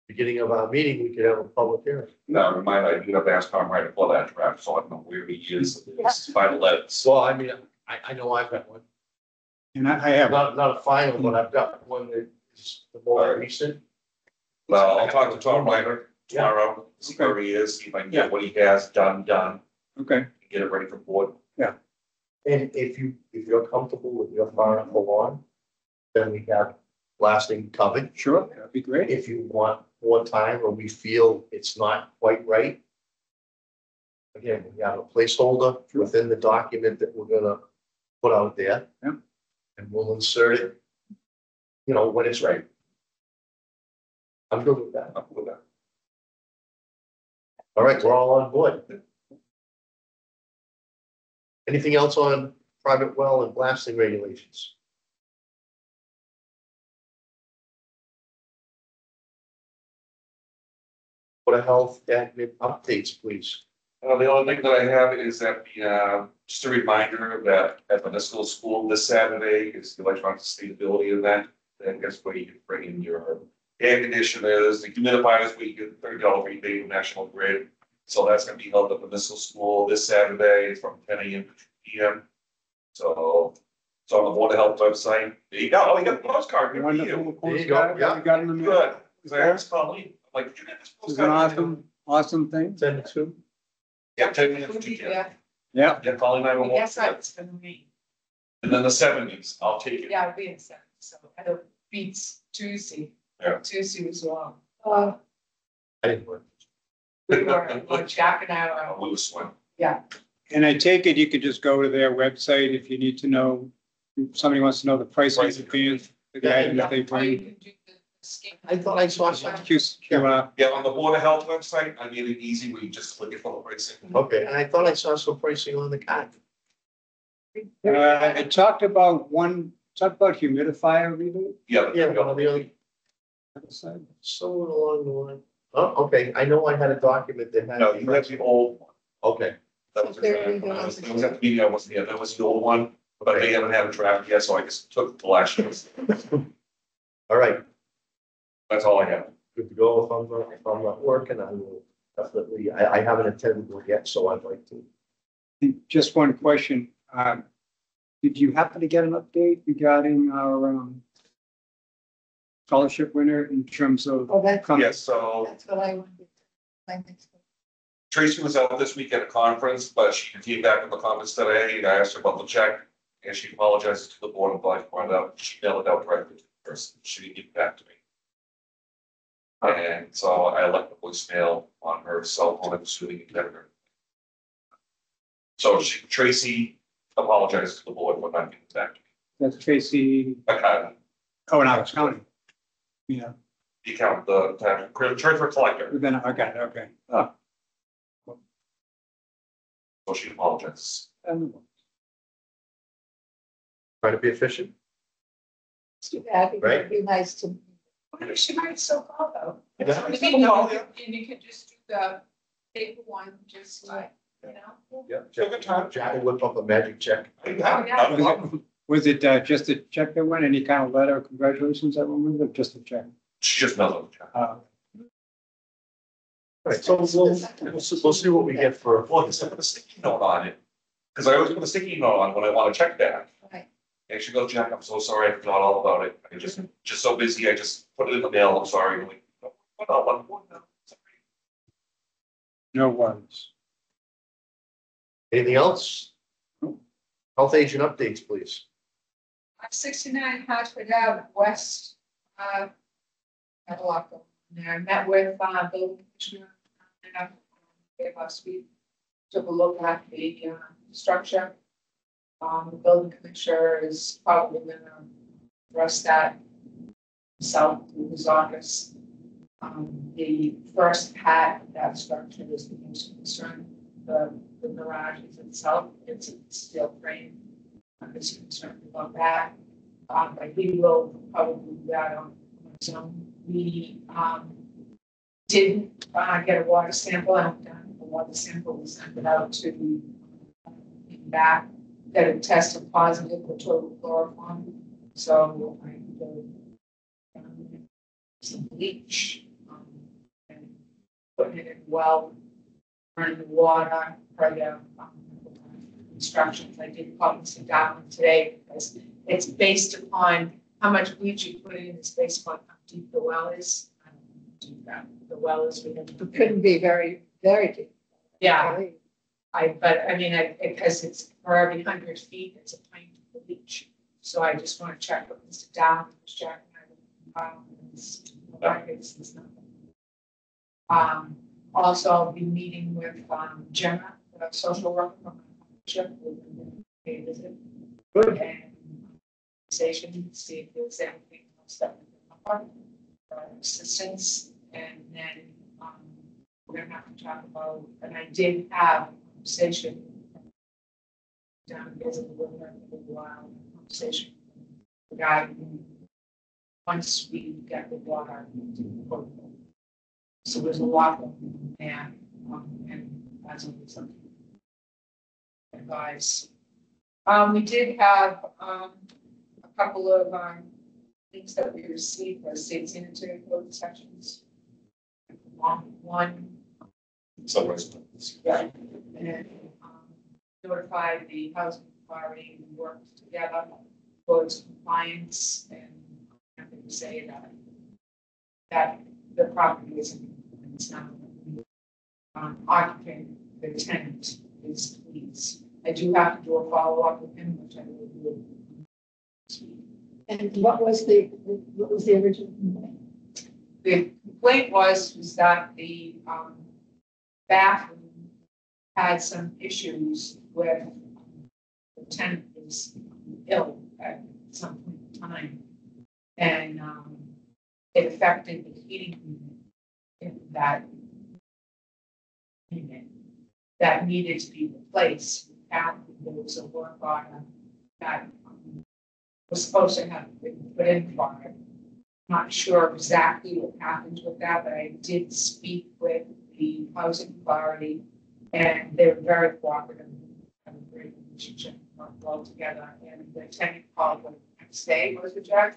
beginning of our meeting, we could have a public hearing. Now, remind I do have to ask Tom right before that draft, so I don't know where he is. This is final edits. Well, I mean, I know I've got one. And I have, Not a final, but I've got one that is the more recent. Well, I'll talk to Tom later tomorrow, see where he is, see if I can get what he has done, okay, get it ready for board. And if you're comfortable with your far enough along, then we have blasting covered. sure, that'd be great. If you want more time or we feel it's not quite right. Again, we have a placeholder within the document that we're gonna put out there. Yeah. And we'll insert it, when it's right. I'm good with that. I'm with that. All right, we're all on board. Anything else on private well and blasting regulations? Board of Health admin updates, please. The only thing that I have is that just a reminder that at the municipal school this Saturday is the electronic sustainability event. And that's where you can bring in your air conditioners, the humidifiers, where you get $30 rebate from National Grid. So that's going to be held at the municipal school this Saturday from 10 a.m. to 2 p.m. So It's on the Board of Health website. There you go. Oh, you got the postcard. Good for you. Wonderful There you go, postcard that yeah. we got in the mail. Good. Because I asked Colleen, I'm like, did you get this It was an postcard? awesome thing. Send it to. Yeah, 10 minutes. Would be, Yeah, Yeah, Colleen and I I will. guess that's gonna be, And then the 70s, I'll take it. yeah, it'll be in seven, so it beats Tuesday. Yeah. Tuesday was long. I didn't work. We were, like Jack and I were, We were swimming. yeah, and I take it you could just go to their website if you need to know, if somebody wants to know the pricing of the item that they or you bring. can do the skin. I thought I saw something. QR. Yeah, on the Board of Health website, I made it easy where you just click it for the pricing. Okay, and I thought I saw some pricing on the card. It talked about humidifier rebate. Yeah. Yeah, one of the other, someone along the line. Oh, okay, I know I had a document that had. No, you have the old one. Okay, That was, There you go. that was at the meeting, I wasn't here, that was the old one, but they haven't had a draft yet, so I just took the last year's. all right, That's all I have. good to go. If I'm not working, I will definitely, I haven't attended one yet, so I'd like to. Just one question. Did you happen to get an update regarding our scholarship winner in terms of? Oh, that's, Yes, so that's what I wanted. My next one. Tracy was out this week at a conference, but she came back from the conference today, and I asked her about the check, and she apologizes to the board and like brought it up, she mailed it out directly to the person, she didn't give it back to me. And so I left the voicemail on her cell phone, I'm assuming you can her. So Tracy apologized to the board for not giving it back to me. That's Tracy, Okay, in Alex County. Yeah, the account, the treasurer collector, then I got it, okay. Oh, so she apologizes. Try to be efficient. It's too bad, because Right. it'd be nice to. What if she might still call though? Yeah. I mean, and you could just do the paper one, just like, you know? Yeah. Took a time. Jack will whip up a magic check. Was it just a check that went, any kind of letter, of congratulations that went with it, or just a check? She just knows it. All right, so we'll see what we get for. Well, because I put a sticky note on it, because I always put a sticky note on when I want to check that. Right. And she goes, Jack, I'm so sorry, I forgot all about it, I just so busy, I just put it in the mail, I'm sorry. I'm like, "No, No worries. Anything else? Health agent updates, please. 69 Hartford Ave West, had a lot going on there. I met with, building commissioner, last week. Took a look at the, structure. The building commissioner is probably gonna address that himself through his office. The first pad of that structure is the most concern, the garage is itself, it's a steel frame. I'm just concerned about that. But he will probably do that on his own. We, didn't, get a water sample, I haven't done a water sample, we sent it out to back, that it tested positive for total chloroform. So I did some bleach, and putting it in well, running the water, for the instructions. I did call Mr. Darwin today because it's based upon how much bleach you put in, it's based upon how deep the well is. I don't know how deep the well is. It couldn't be very, very deep. Yeah, but I mean, because it's for every 100 feet, it's a pint of bleach. So I just want to check with Mr. Down, Mr. Jack, it's nothing. Also, I'll be meeting with Gemma, the social worker from my partnership. We're going to pay a visit. Good. And station, see if there's anything else that we can offer for assistance. And then we're going to have to talk about, and I did have a conversation down visiting with her for a while, conversation with the guy who, once we get the water, so there's a lot of them there, and that's only something advice. We did have a couple of things that we received for state sanitary code sections. One, yeah, and notified the housing authority and worked together towards compliance, and I'm going to say that the property is in compliance now. Occupant, the tenant is pleased. I do have to do a follow-up with him, which I will do. And what was the original complaint? The complaint was that the bathroom had some issues with the tenant was ill at some point in time. And it affected the heating unit in that unit that needed to be replaced. Apparently, there was a work order that was supposed to have been put in for it. Not sure exactly what happened with that, but I did speak with the housing authority, and they were very cooperative, have a great relationship, work well together. And the tenant called the next day, was the judge,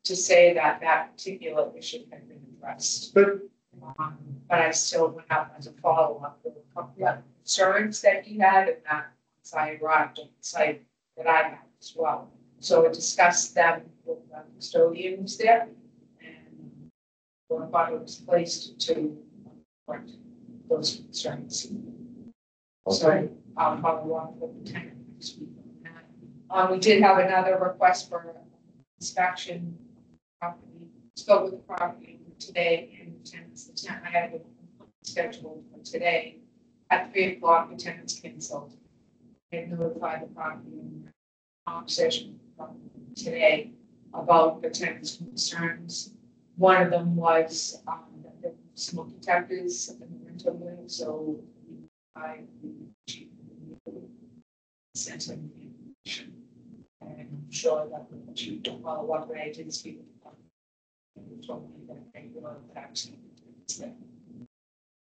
to say that that particular issue had been addressed. But I still went up as a follow-up with a couple of concerns that he had, and that once I arrived on the site that I had as well. So I discussed them with the custodian who's there, and one thought it was placed to correct those concerns. So I'll follow up with the tenant next week on that. We did have another request for inspection property. Spoke with the property today, and the tenants, I had a scheduled for today at 3 o'clock. The tenants canceled. I notified the property in conversation today about the tenants' concerns. One of them was that there were smoke detectors in the rental unit, so I sent him the information, and I'm sure that the chief will follow up. But I did speak with the property. He told me that they were actually.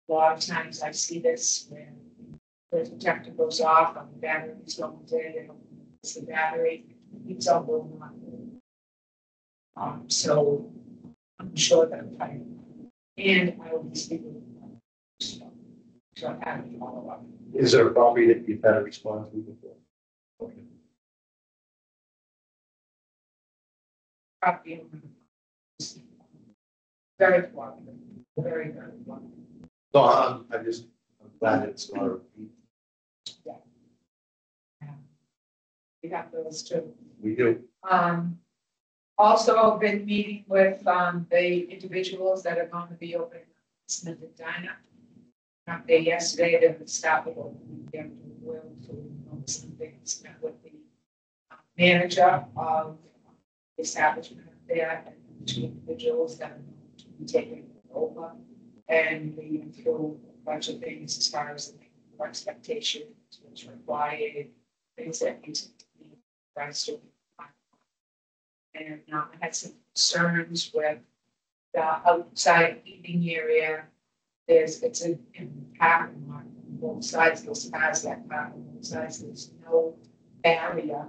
A lot of times I see this when the detector goes off and the battery is going dead, and it's the battery, it's all going on. So I'm sure that I'm fine. And I will be speaking with them. So I'm having to follow up. Is there a property that you've had a response to before? Okay. Property owner is very cooperative, very, very cooperative. No, I'm glad it's not a repeat. We have those too. We do. Also, I've been meeting with the individuals that are going to be opening Smith and Diner. Up there yesterday, they would stop with opening them to the world, so we know some things. Met with the manager of the establishment up there, and 2 individuals that are going to be taking over, and we went through a bunch of things as far as the expectations, what's required, things that need to be addressed. And I had some concerns with the outside eating area. It's a parking lot on both sides. Those cars that park on both sides. There's no barrier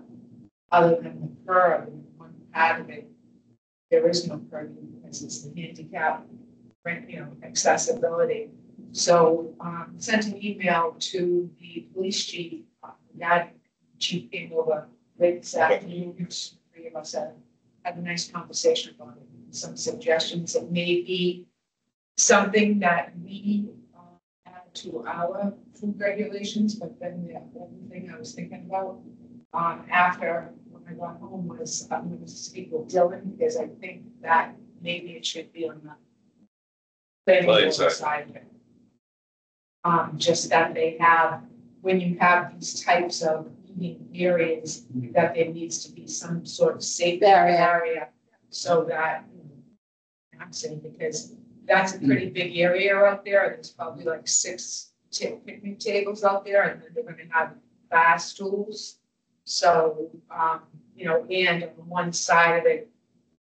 other than the curb. And one part of it, there is no curb because it's the handicap, accessibility. So sent an email to the police chief. That chief came over late this afternoon. 3 of us had a nice conversation about it. Some suggestions. It may be something that we add to our food regulations, but then the other thing I was thinking about after when I got home was I'm going to speak with Dylan, because I think that maybe it should be on the planning board side of it. Just that they have, when you have these types of eating areas, that there needs to be some sort of safe area so that, I'm saying, because that's a pretty big area out there. There's probably like 6 picnic tables out there, and then they're going to have bar stools. So, and on one side of it,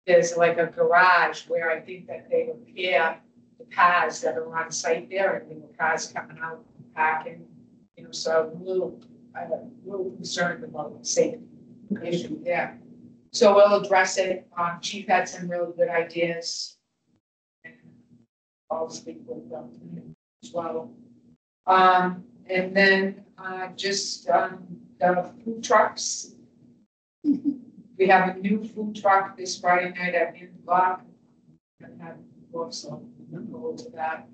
there's like a garage where I think that they repair the cars that are on site there, and the cars coming out and parking. So I'm a little concerned about the safety issue there. So we'll address it. Chief had some really good ideas. And I'll speak with them as well. And then just the food trucks. We have a new food truck this Friday night at mendonma.gov. And have also go to that.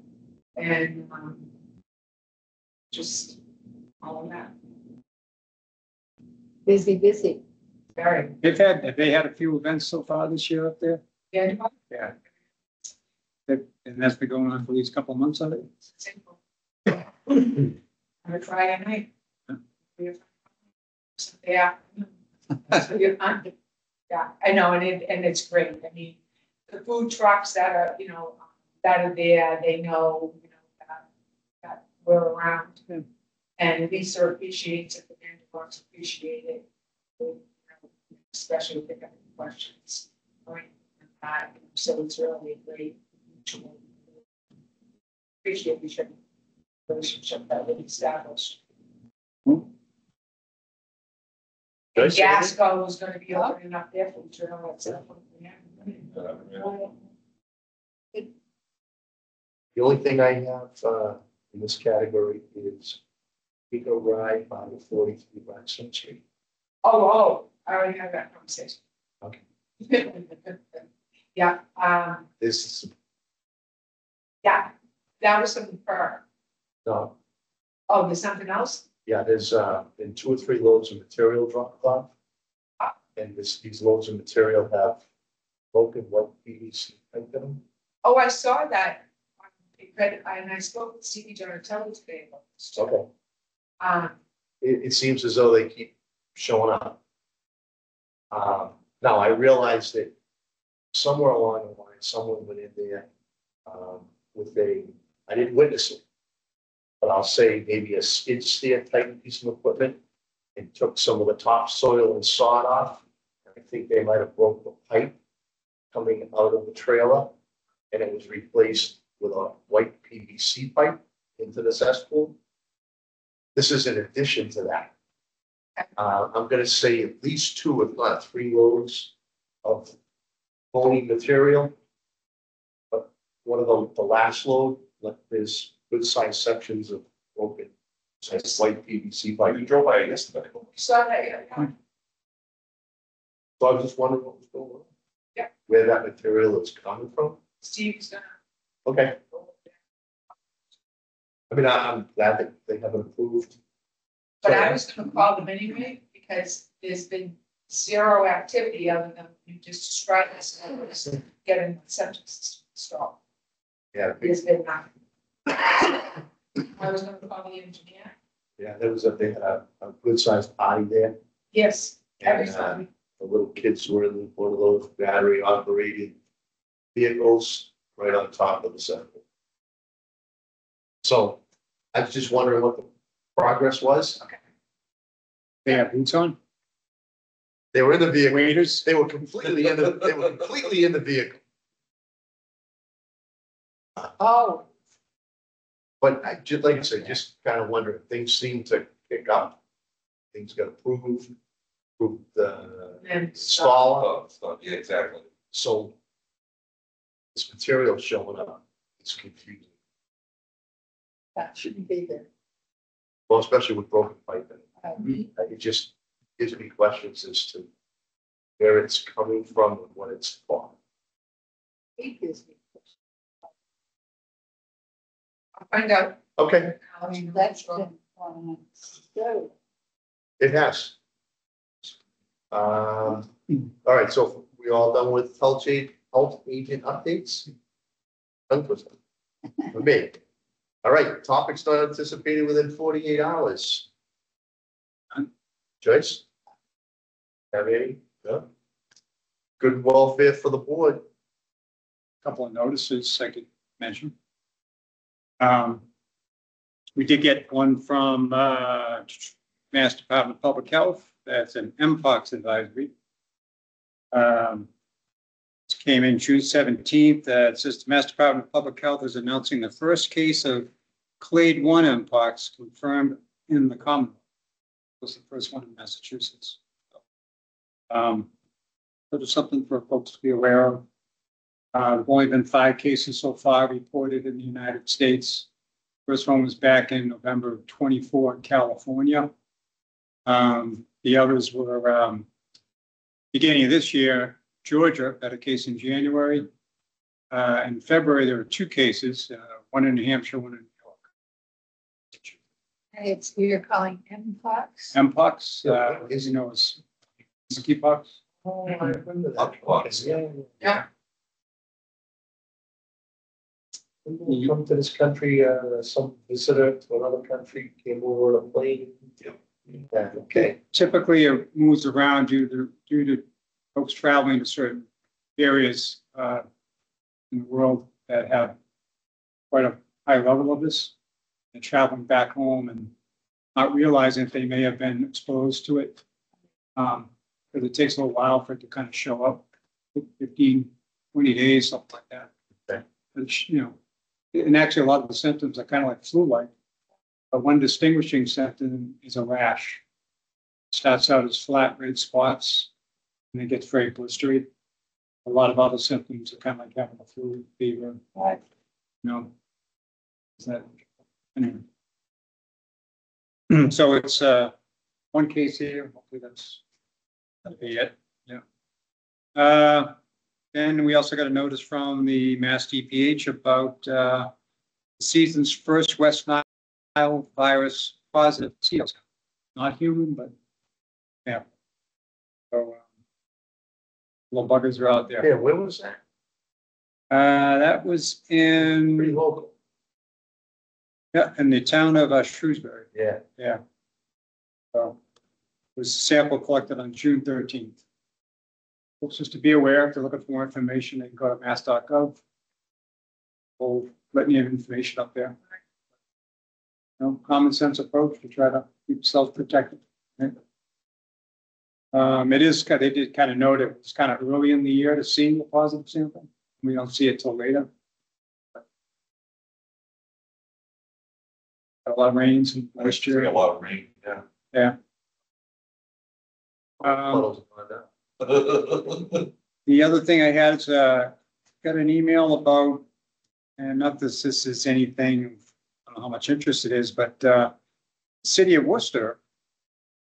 And just all of that. Busy, busy. Very. Have they had a few events so far this year up there? Yeah. Yeah. And that's been going on for these couple of months of it? Simple. On a Friday night. Yeah. So you're on. Yeah, I know, and it's great. I mean, the food trucks that are, that are there, they know, that we're around. Yeah. And Lisa appreciates it, the Mendonma appreciate it. Especially if they have any questions, right? So it's really a great mutual. Appreciate each other relationship that we established. Joyce, anything? Gasco is gonna be opening up their food truck. The only thing I have in this category is Pico Ride by the 43 Blackstone Street. Oh, I already had that conversation. Okay. Yeah, This is, yeah, that was something for her. no, Oh, there's something else? yeah, there's been 2 or 3 loads of material dropped off. And these loads of material have broken white PVC pipe in them. Oh, I saw that. And I spoke with Stevie Donatello today about this too. Okay. It seems as though they keep showing up. Now, I realize that somewhere along the line, someone went in there with I didn't witness it, but I'll say maybe a skid steer type piece of equipment and took some of the topsoil and sawed off. I think they might have broke the pipe coming out of the trailer, and it was replaced with a white PVC pipe into the cesspool. This is in addition to that. I'm gonna say at least 2, if not 3 loads of phony material. But one of the last load, like there's good sized sections of broken size white PVC pipe. You drove by it yesterday. Saw that, yeah. So I was just wondering what was going on. Yeah. Where that material is coming from. Steve's gonna. Okay. I mean, I'm glad that they have improved. But I was gonna call them anyway, because there's been 0 activity other than you just described this, getting the septic system installed. Yeah, There's been nothing. I was gonna call the engineer. yeah, they had a good sized party there. Yes, every And, time. the little kids were in one of those battery operated vehicles right on top of the center. So I was just wondering what the progress was. Okay. They have boots on, They were in the vehicle. waders. They were completely in the vehicle. Oh, But I just, like I said, just kind of wondering, things seem to pick up. Things got approved the and installer. Yeah, exactly. So this material showing up, it's confusing. That shouldn't be there. Well, especially with broken pipe. Um, It just gives me questions as to where it's coming from and what it's for. It gives me. I'll find out. Okay, I mean, that's been on. So, it has. All right, so we all done with health agent updates? Done for some. For me. All right, topics not anticipated within 48 hours. Joyce? Have any? No? Good welfare for the board. Couple of notices I could mention. We did get one from Mass Department of Public Health. That's an MPOX advisory. It came in June 17th. It says the Mass Department of Public Health is announcing the first case of Clade 1 MPOX confirmed in the Commonwealth. It was the first one in Massachusetts. So there's something for folks to be aware of. There've only been 5 cases so far reported in the United States. First one was back in November of 24 in California. The others were beginning of this year, Georgia had a case in January. In February, there were 2 cases, one in New Hampshire, one in New York. It's, you're calling Mpox? Mpox, as you know, is monkeypox. Oh, I remember that. Monkeypox. Yeah. Yeah. When you come to this country, some visitor to another country came over on a plane. Yeah, okay. Typically, it moves around due to folks traveling to certain areas in the world that have quite a high level of this, and traveling back home and not realizing that they may have been exposed to it. Because it takes a little while for it to kind of show up, 15, 20 days, something like that. Okay. And, you know, and actually a lot of the symptoms are kind of like flu-like, but one distinguishing symptom is a rash. It starts out as flat red spots, and it gets very blistery. A lot of other symptoms are kind of like having a flu, fever. Right. You know, is that anyway? So it's one case here. Hopefully that'll be it. Yeah. Then we also got a notice from the Mass DPH about the season's first West Nile virus positive mosquitoes. Not human, but yeah. So little buggers are out there. Yeah, where was that? That was Pretty in local. the town of Shrewsbury. Yeah. Yeah. So it was a sample collected on June 13th. Folks, just to be aware, if they're looking for more information, they can go to mass.gov. We'll let you have information up there. You know, common sense approach to try to keep self-protected. Right? It is, they did kind of note it was kind of early in the year to see a positive sample. We don't see it till later. Got a lot of rains and moisture. A lot of rain, yeah. Yeah. Puddles of mud, huh? The other thing I had is got an email about, and not that this is anything, I don't know how much interest it is, but city of Worcester,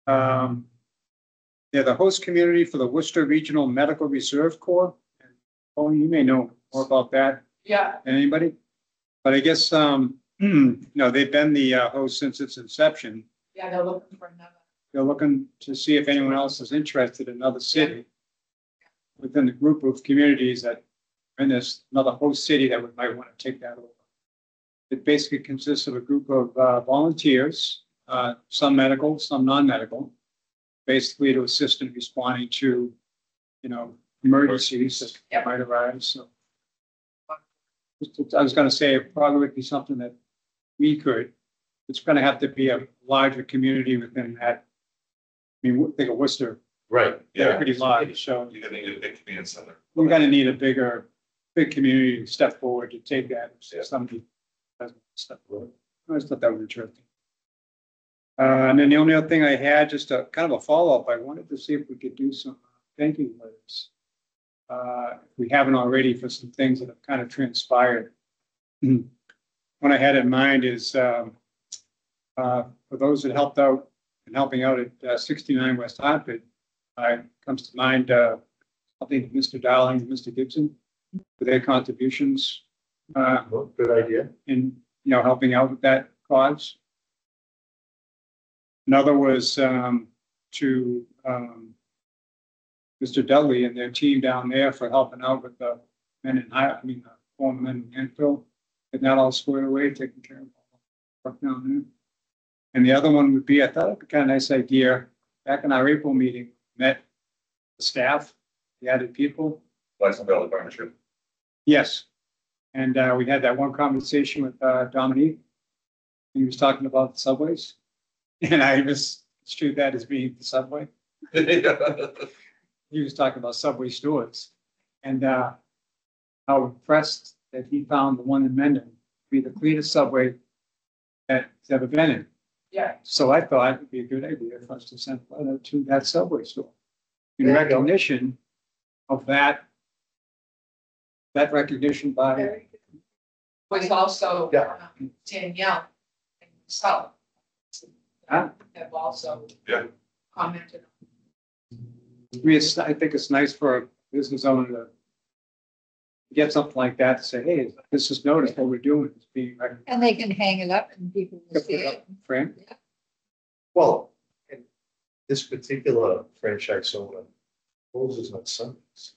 they're the host community for the Worcester Regional Medical Reserve Corps. Oh, you may know more about that. Yeah, Anybody? But I guess, no, they've been the host since its inception. yeah, they're looking for another. They're looking to see if anyone else is interested in another city within the group of communities that are in this another host city that might want to take that over. It basically consists of a group of volunteers, some medical, some non-medical, basically to assist in responding to, you know, emergencies that might arise. So I was going to say it probably would be something that we could. It's going to have to be a larger community within that. I mean, think of Worcester, Right. Yeah. pretty large, so You're gonna need a big community center. we're going to need a big community to step forward to take that. Yeah. Somebody doesn't step forward. I just thought that was interesting. And then the only other thing I had, just a kind of a follow-up, I wanted to see if we could do some thank you letters. If we haven't already, for some things that have kind of transpired. What I had in mind is for those that helped out and helping out at 69 West Hartford, comes to mind something to Mr. Dowling and Mr. Gibson for their contributions Good idea. in, you know, helping out with that cause. Another was to Mr. Dudley and their team down there for helping out with the men in the former men in landfill, getting that all squared away, taking care of all the stuff down there. And the other one would be, I thought it'd be kind of a nice idea, back in our April meeting, met the staff, the added people. License Valley Partnership. Yes. And we had that one conversation with Dominique. He was talking about the subways. And I misconstrued that as being the subway. He was talking about subway stores. And how impressed that he found the one in Mendon to be the cleanest subway that's ever been in. Yeah, So I thought it would be a good idea for us to send a letter to that subway store in There you go. recognition of that recognition by, Very good. was also Yeah. Danielle and myself. Huh? Have also Yeah. commented. I think it's nice for a business owner to get something like that to say, hey, this is noticed what we're doing. It's being recognized. And they can hang it up and people will see it. Frame. Well, and this particular franchise owner closes on Sundays.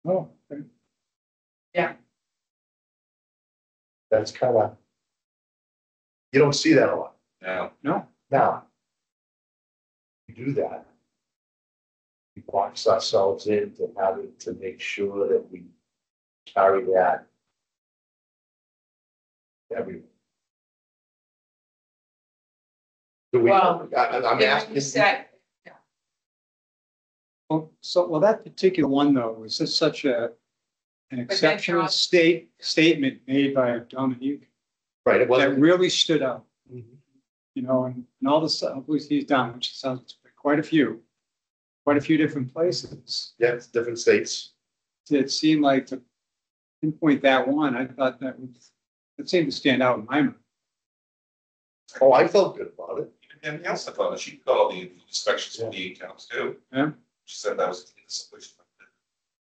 Oh, okay. That's kind of, you don't see that a lot. Now, No, Now, we do that. We box ourselves in to having to make sure that we carry that everywhere. Do we, Well, I'm If asking. you said, well, that particular one though, was just such an exceptional John- statement made by Dominique Right, it that wasn't. really stood out, Mhm. you know, and all the stuff he's done, which sounds like quite a few different places. Yeah, it's different states. It seemed like to pinpoint that one, I thought it seemed to stand out in my mind. Oh, I felt good about it. and Elsa thought that she got all the inspections from the accounts too. Yeah. She said that was the solution.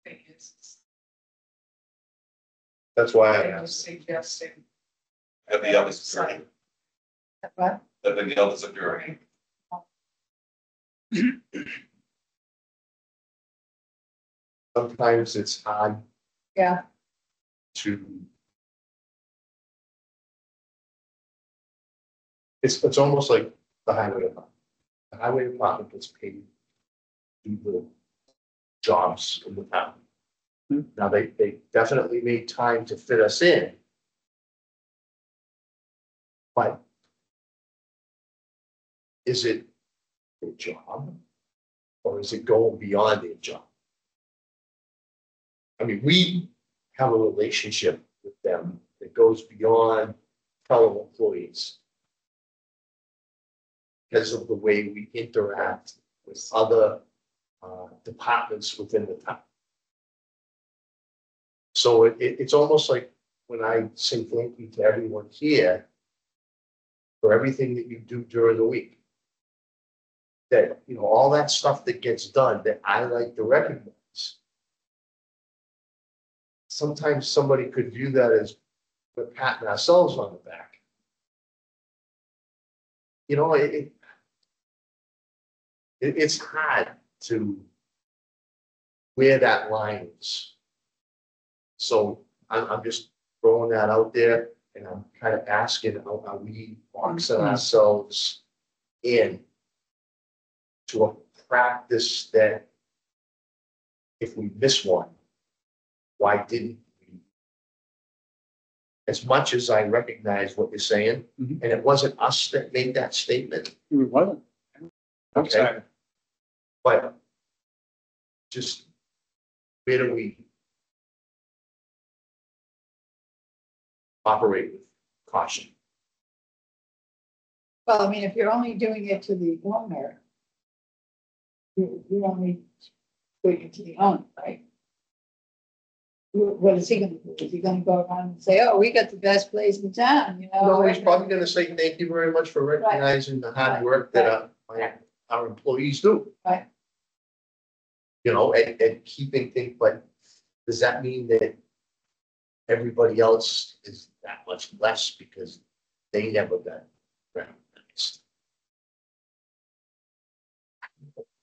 thing is, That's why I I was asked. suggesting. And the others during, But that the others are during. Sometimes it's hard yeah, to. It's almost like the highway department. The highway department gets paid to do the jobs in the town. Hmm. Now, they definitely made time to fit us in. But is it a job? Or is it going beyond their job? I mean, we have a relationship with them that goes beyond fellow employees. Because of the way we interact with other departments within the town. So it's almost like when I say thank you to everyone here for everything that you do during the week. That, you know, all that stuff that gets done that I like to recognize. Sometimes somebody could view that as we're patting ourselves on the back. You know, it's hard to where that line is. So I'm just throwing that out there and I'm kind of asking, are we boxing ourselves in to a practice that if we miss one, why didn't we? As much as I recognize what you're saying, Mhm. and it wasn't us that made that statement, It wasn't. okay? But just where do we operate with caution? well, I mean, if you're only doing it to the owner, you're only doing it to the owner, right? What is he gonna do? Is he gonna go around and say, oh, we got the best place in town, you know? No, he's probably gonna say, thank you very much for recognizing the hard work that our employees do. Right. You know, and keeping things, but does that mean that everybody else is that much less because they never got recognized?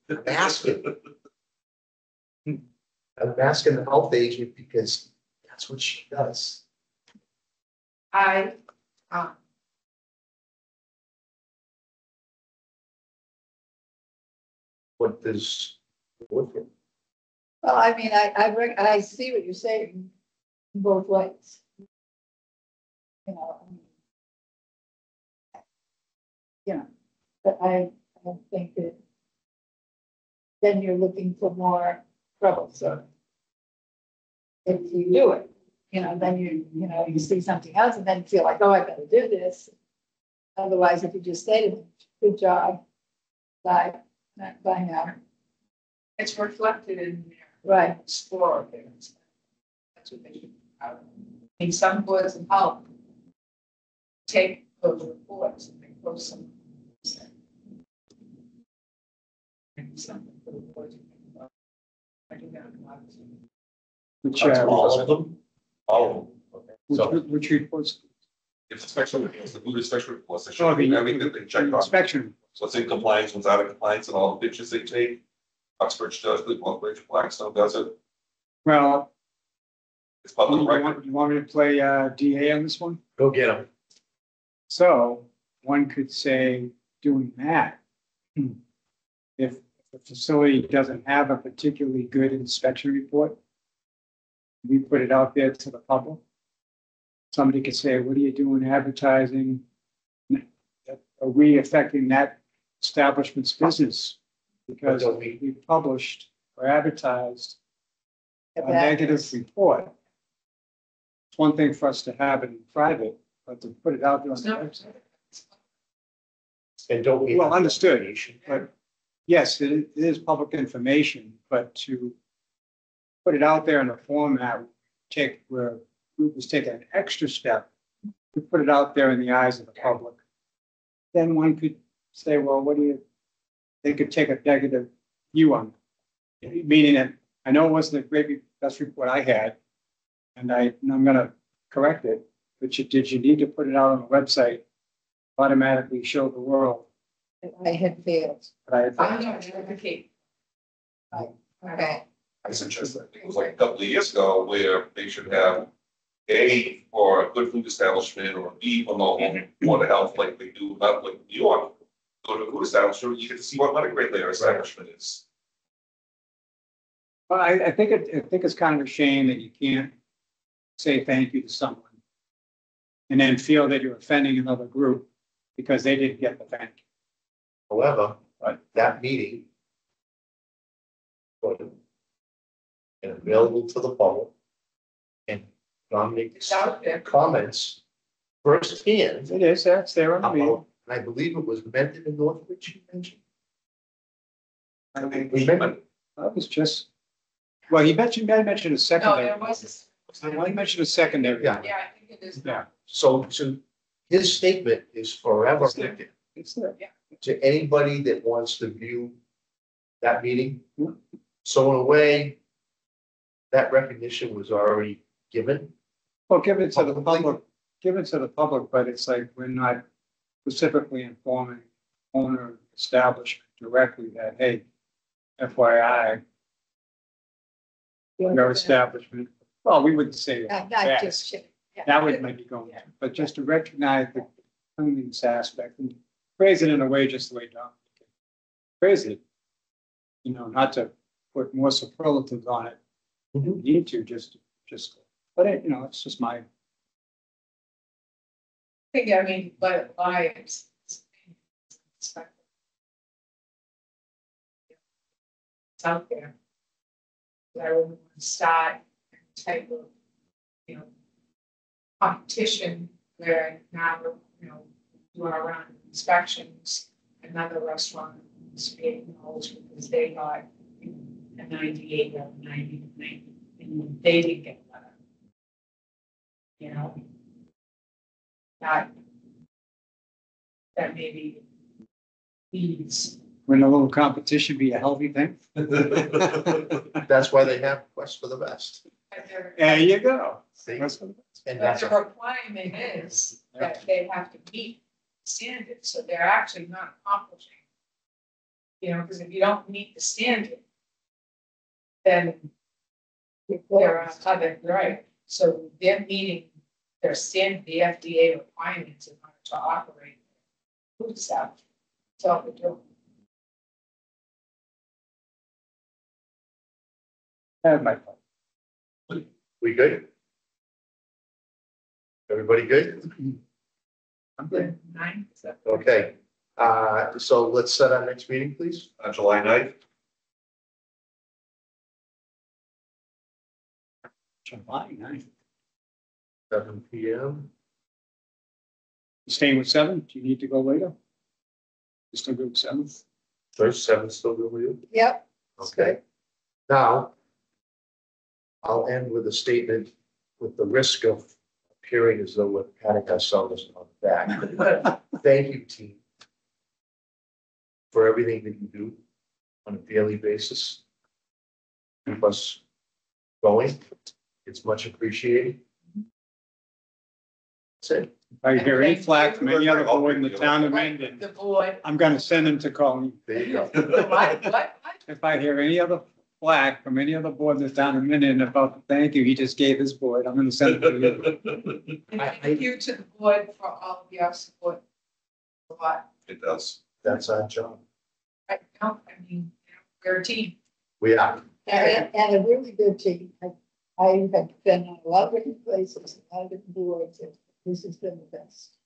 I'm asking. I'm asking the health agent because that's what she does. I, What does, what, Well, I mean, I see what you're saying both ways. You know, I mean, you know, but I don't think that then you're looking for more trouble, so. If you do it, you know, then you see something else and then you feel like, oh, I gotta do this. Otherwise, if you just say to them, good job, bye now, it's reflected in right, their score. That's what they should have. I mean, some boards of health take those reports and they post them. And something for the boards of I do that a lot. Which, That's all of them? All of them. Okay. So, which reports? It's inspection reports, the food inspection reports, they Oh, should be everything they check on. Inspection. What's in compliance, what's out of compliance, and all the pictures they take. Oxford does it, Oxford Blackstone does it, Well, it's you public record. want me to play DA on this one? go get them. So one could say doing that. If the facility doesn't have a particularly good inspection report, we put it out there to the public. Somebody could say, what are you doing advertising? Are we affecting that establishment's business? Because we published or advertised a negative report. It's one thing for us to have it in private, but to put it out there on the website. And don't we? Well, understood, but yes, it is public information, but to put it out there in a format, where group was taking an extra step to put it out there in the eyes of the public. Then one could say, well, they could take a negative view on it. Meaning that I know it wasn't the best report I had, and I'm gonna correct it, but did you need to put it out on the website, automatically show the world I had failed. that I I'm not advocate. Okay. I suggested, I think it was like a couple of years ago, where they should have A for a good food establishment, or B for local water health, like they do, not like New York. Go to a food establishment, you get to see what letter grade their establishment is. Well, I think it's kind of a shame that you can't say thank you to someone and then feel that you're offending another group because they didn't get the thank you. However, that meeting recorded and available to the public, and Dominic It's out there. comments firsthand It is, that's there on the meeting. about, and I believe it was Mendon in Northwich you mentioned. I Was mean, Mendon? that was just, well, he mentioned a No, secondary. there was, Well, he mentioned a secondary. Yeah. yeah, I think it is. Yeah, So his statement is forever It's there. it's there. to anybody that wants to view that meeting. Yeah. So in a way, that recognition was already given. Well, give it to the public, but it's like we're not specifically informing owner establishment directly that, hey, FYI, your establishment, well, we wouldn't say Not that. just, yeah. That would maybe go, but just to recognize the cleanliness aspect and phrase it in a way just the way Don phrase it. You know, not to put more superlatives on it. You need to just, but it, you know, it's just my. I mean, let it lie. It's out there. I would want to start a type of, competition where now, do our round of inspections, another restaurant is being acknowledged because they got a 98 or 90, and they didn't get a letter. That maybe needs. Wouldn't a little competition be a healthy thing? That's why they have Quest for the Best. There you go. See? That's what- And But that's the requirement is that they have to meet standards, so they're actually not accomplishing. Because if you don't meet the standard, then there are other, right, so they're meeting their standard, the FDA requirements in order to operate food establishment. That's all they're doing. That's my fault. We good? Everybody good? I'm good. 9, is that? Okay, so let's set our next meeting, please. July 9th, July 9th. 7 PM. You staying with 7? Do you need to go later? You still good with 7? First, 7 still good with you? Yep. Okay. Now, I'll end with a statement with the risk of appearing as though we're patting ourselves on the back. Thank you, team, for everything that you do on a daily basis. keep us going. It's much appreciated. That's it. If I hear any flack from any other board in the town of Mendon, The board. I'm gonna send him to call me. There you go. What? If I hear any other flack from any other board in the town of Mendon about the thank you he just gave his board, I'm gonna send it to you. And thank you to the board for all of your support. A lot. It does. That's our job. Right now, I mean, we're a team. We are. And a really good team. I have been on a lot of different places, a lot of different boards, and this has been the best.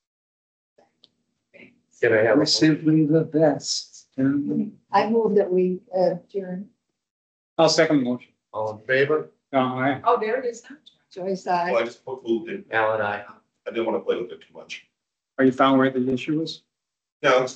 Can I have We're a simply the best. I move that we adjourn. I'll second the motion. all in favor? Aye. Oh, there it is now. Joyce, Well, I. I just moved it. Alan, I. I didn't want to play with it too much. Are you found where the issue is? No.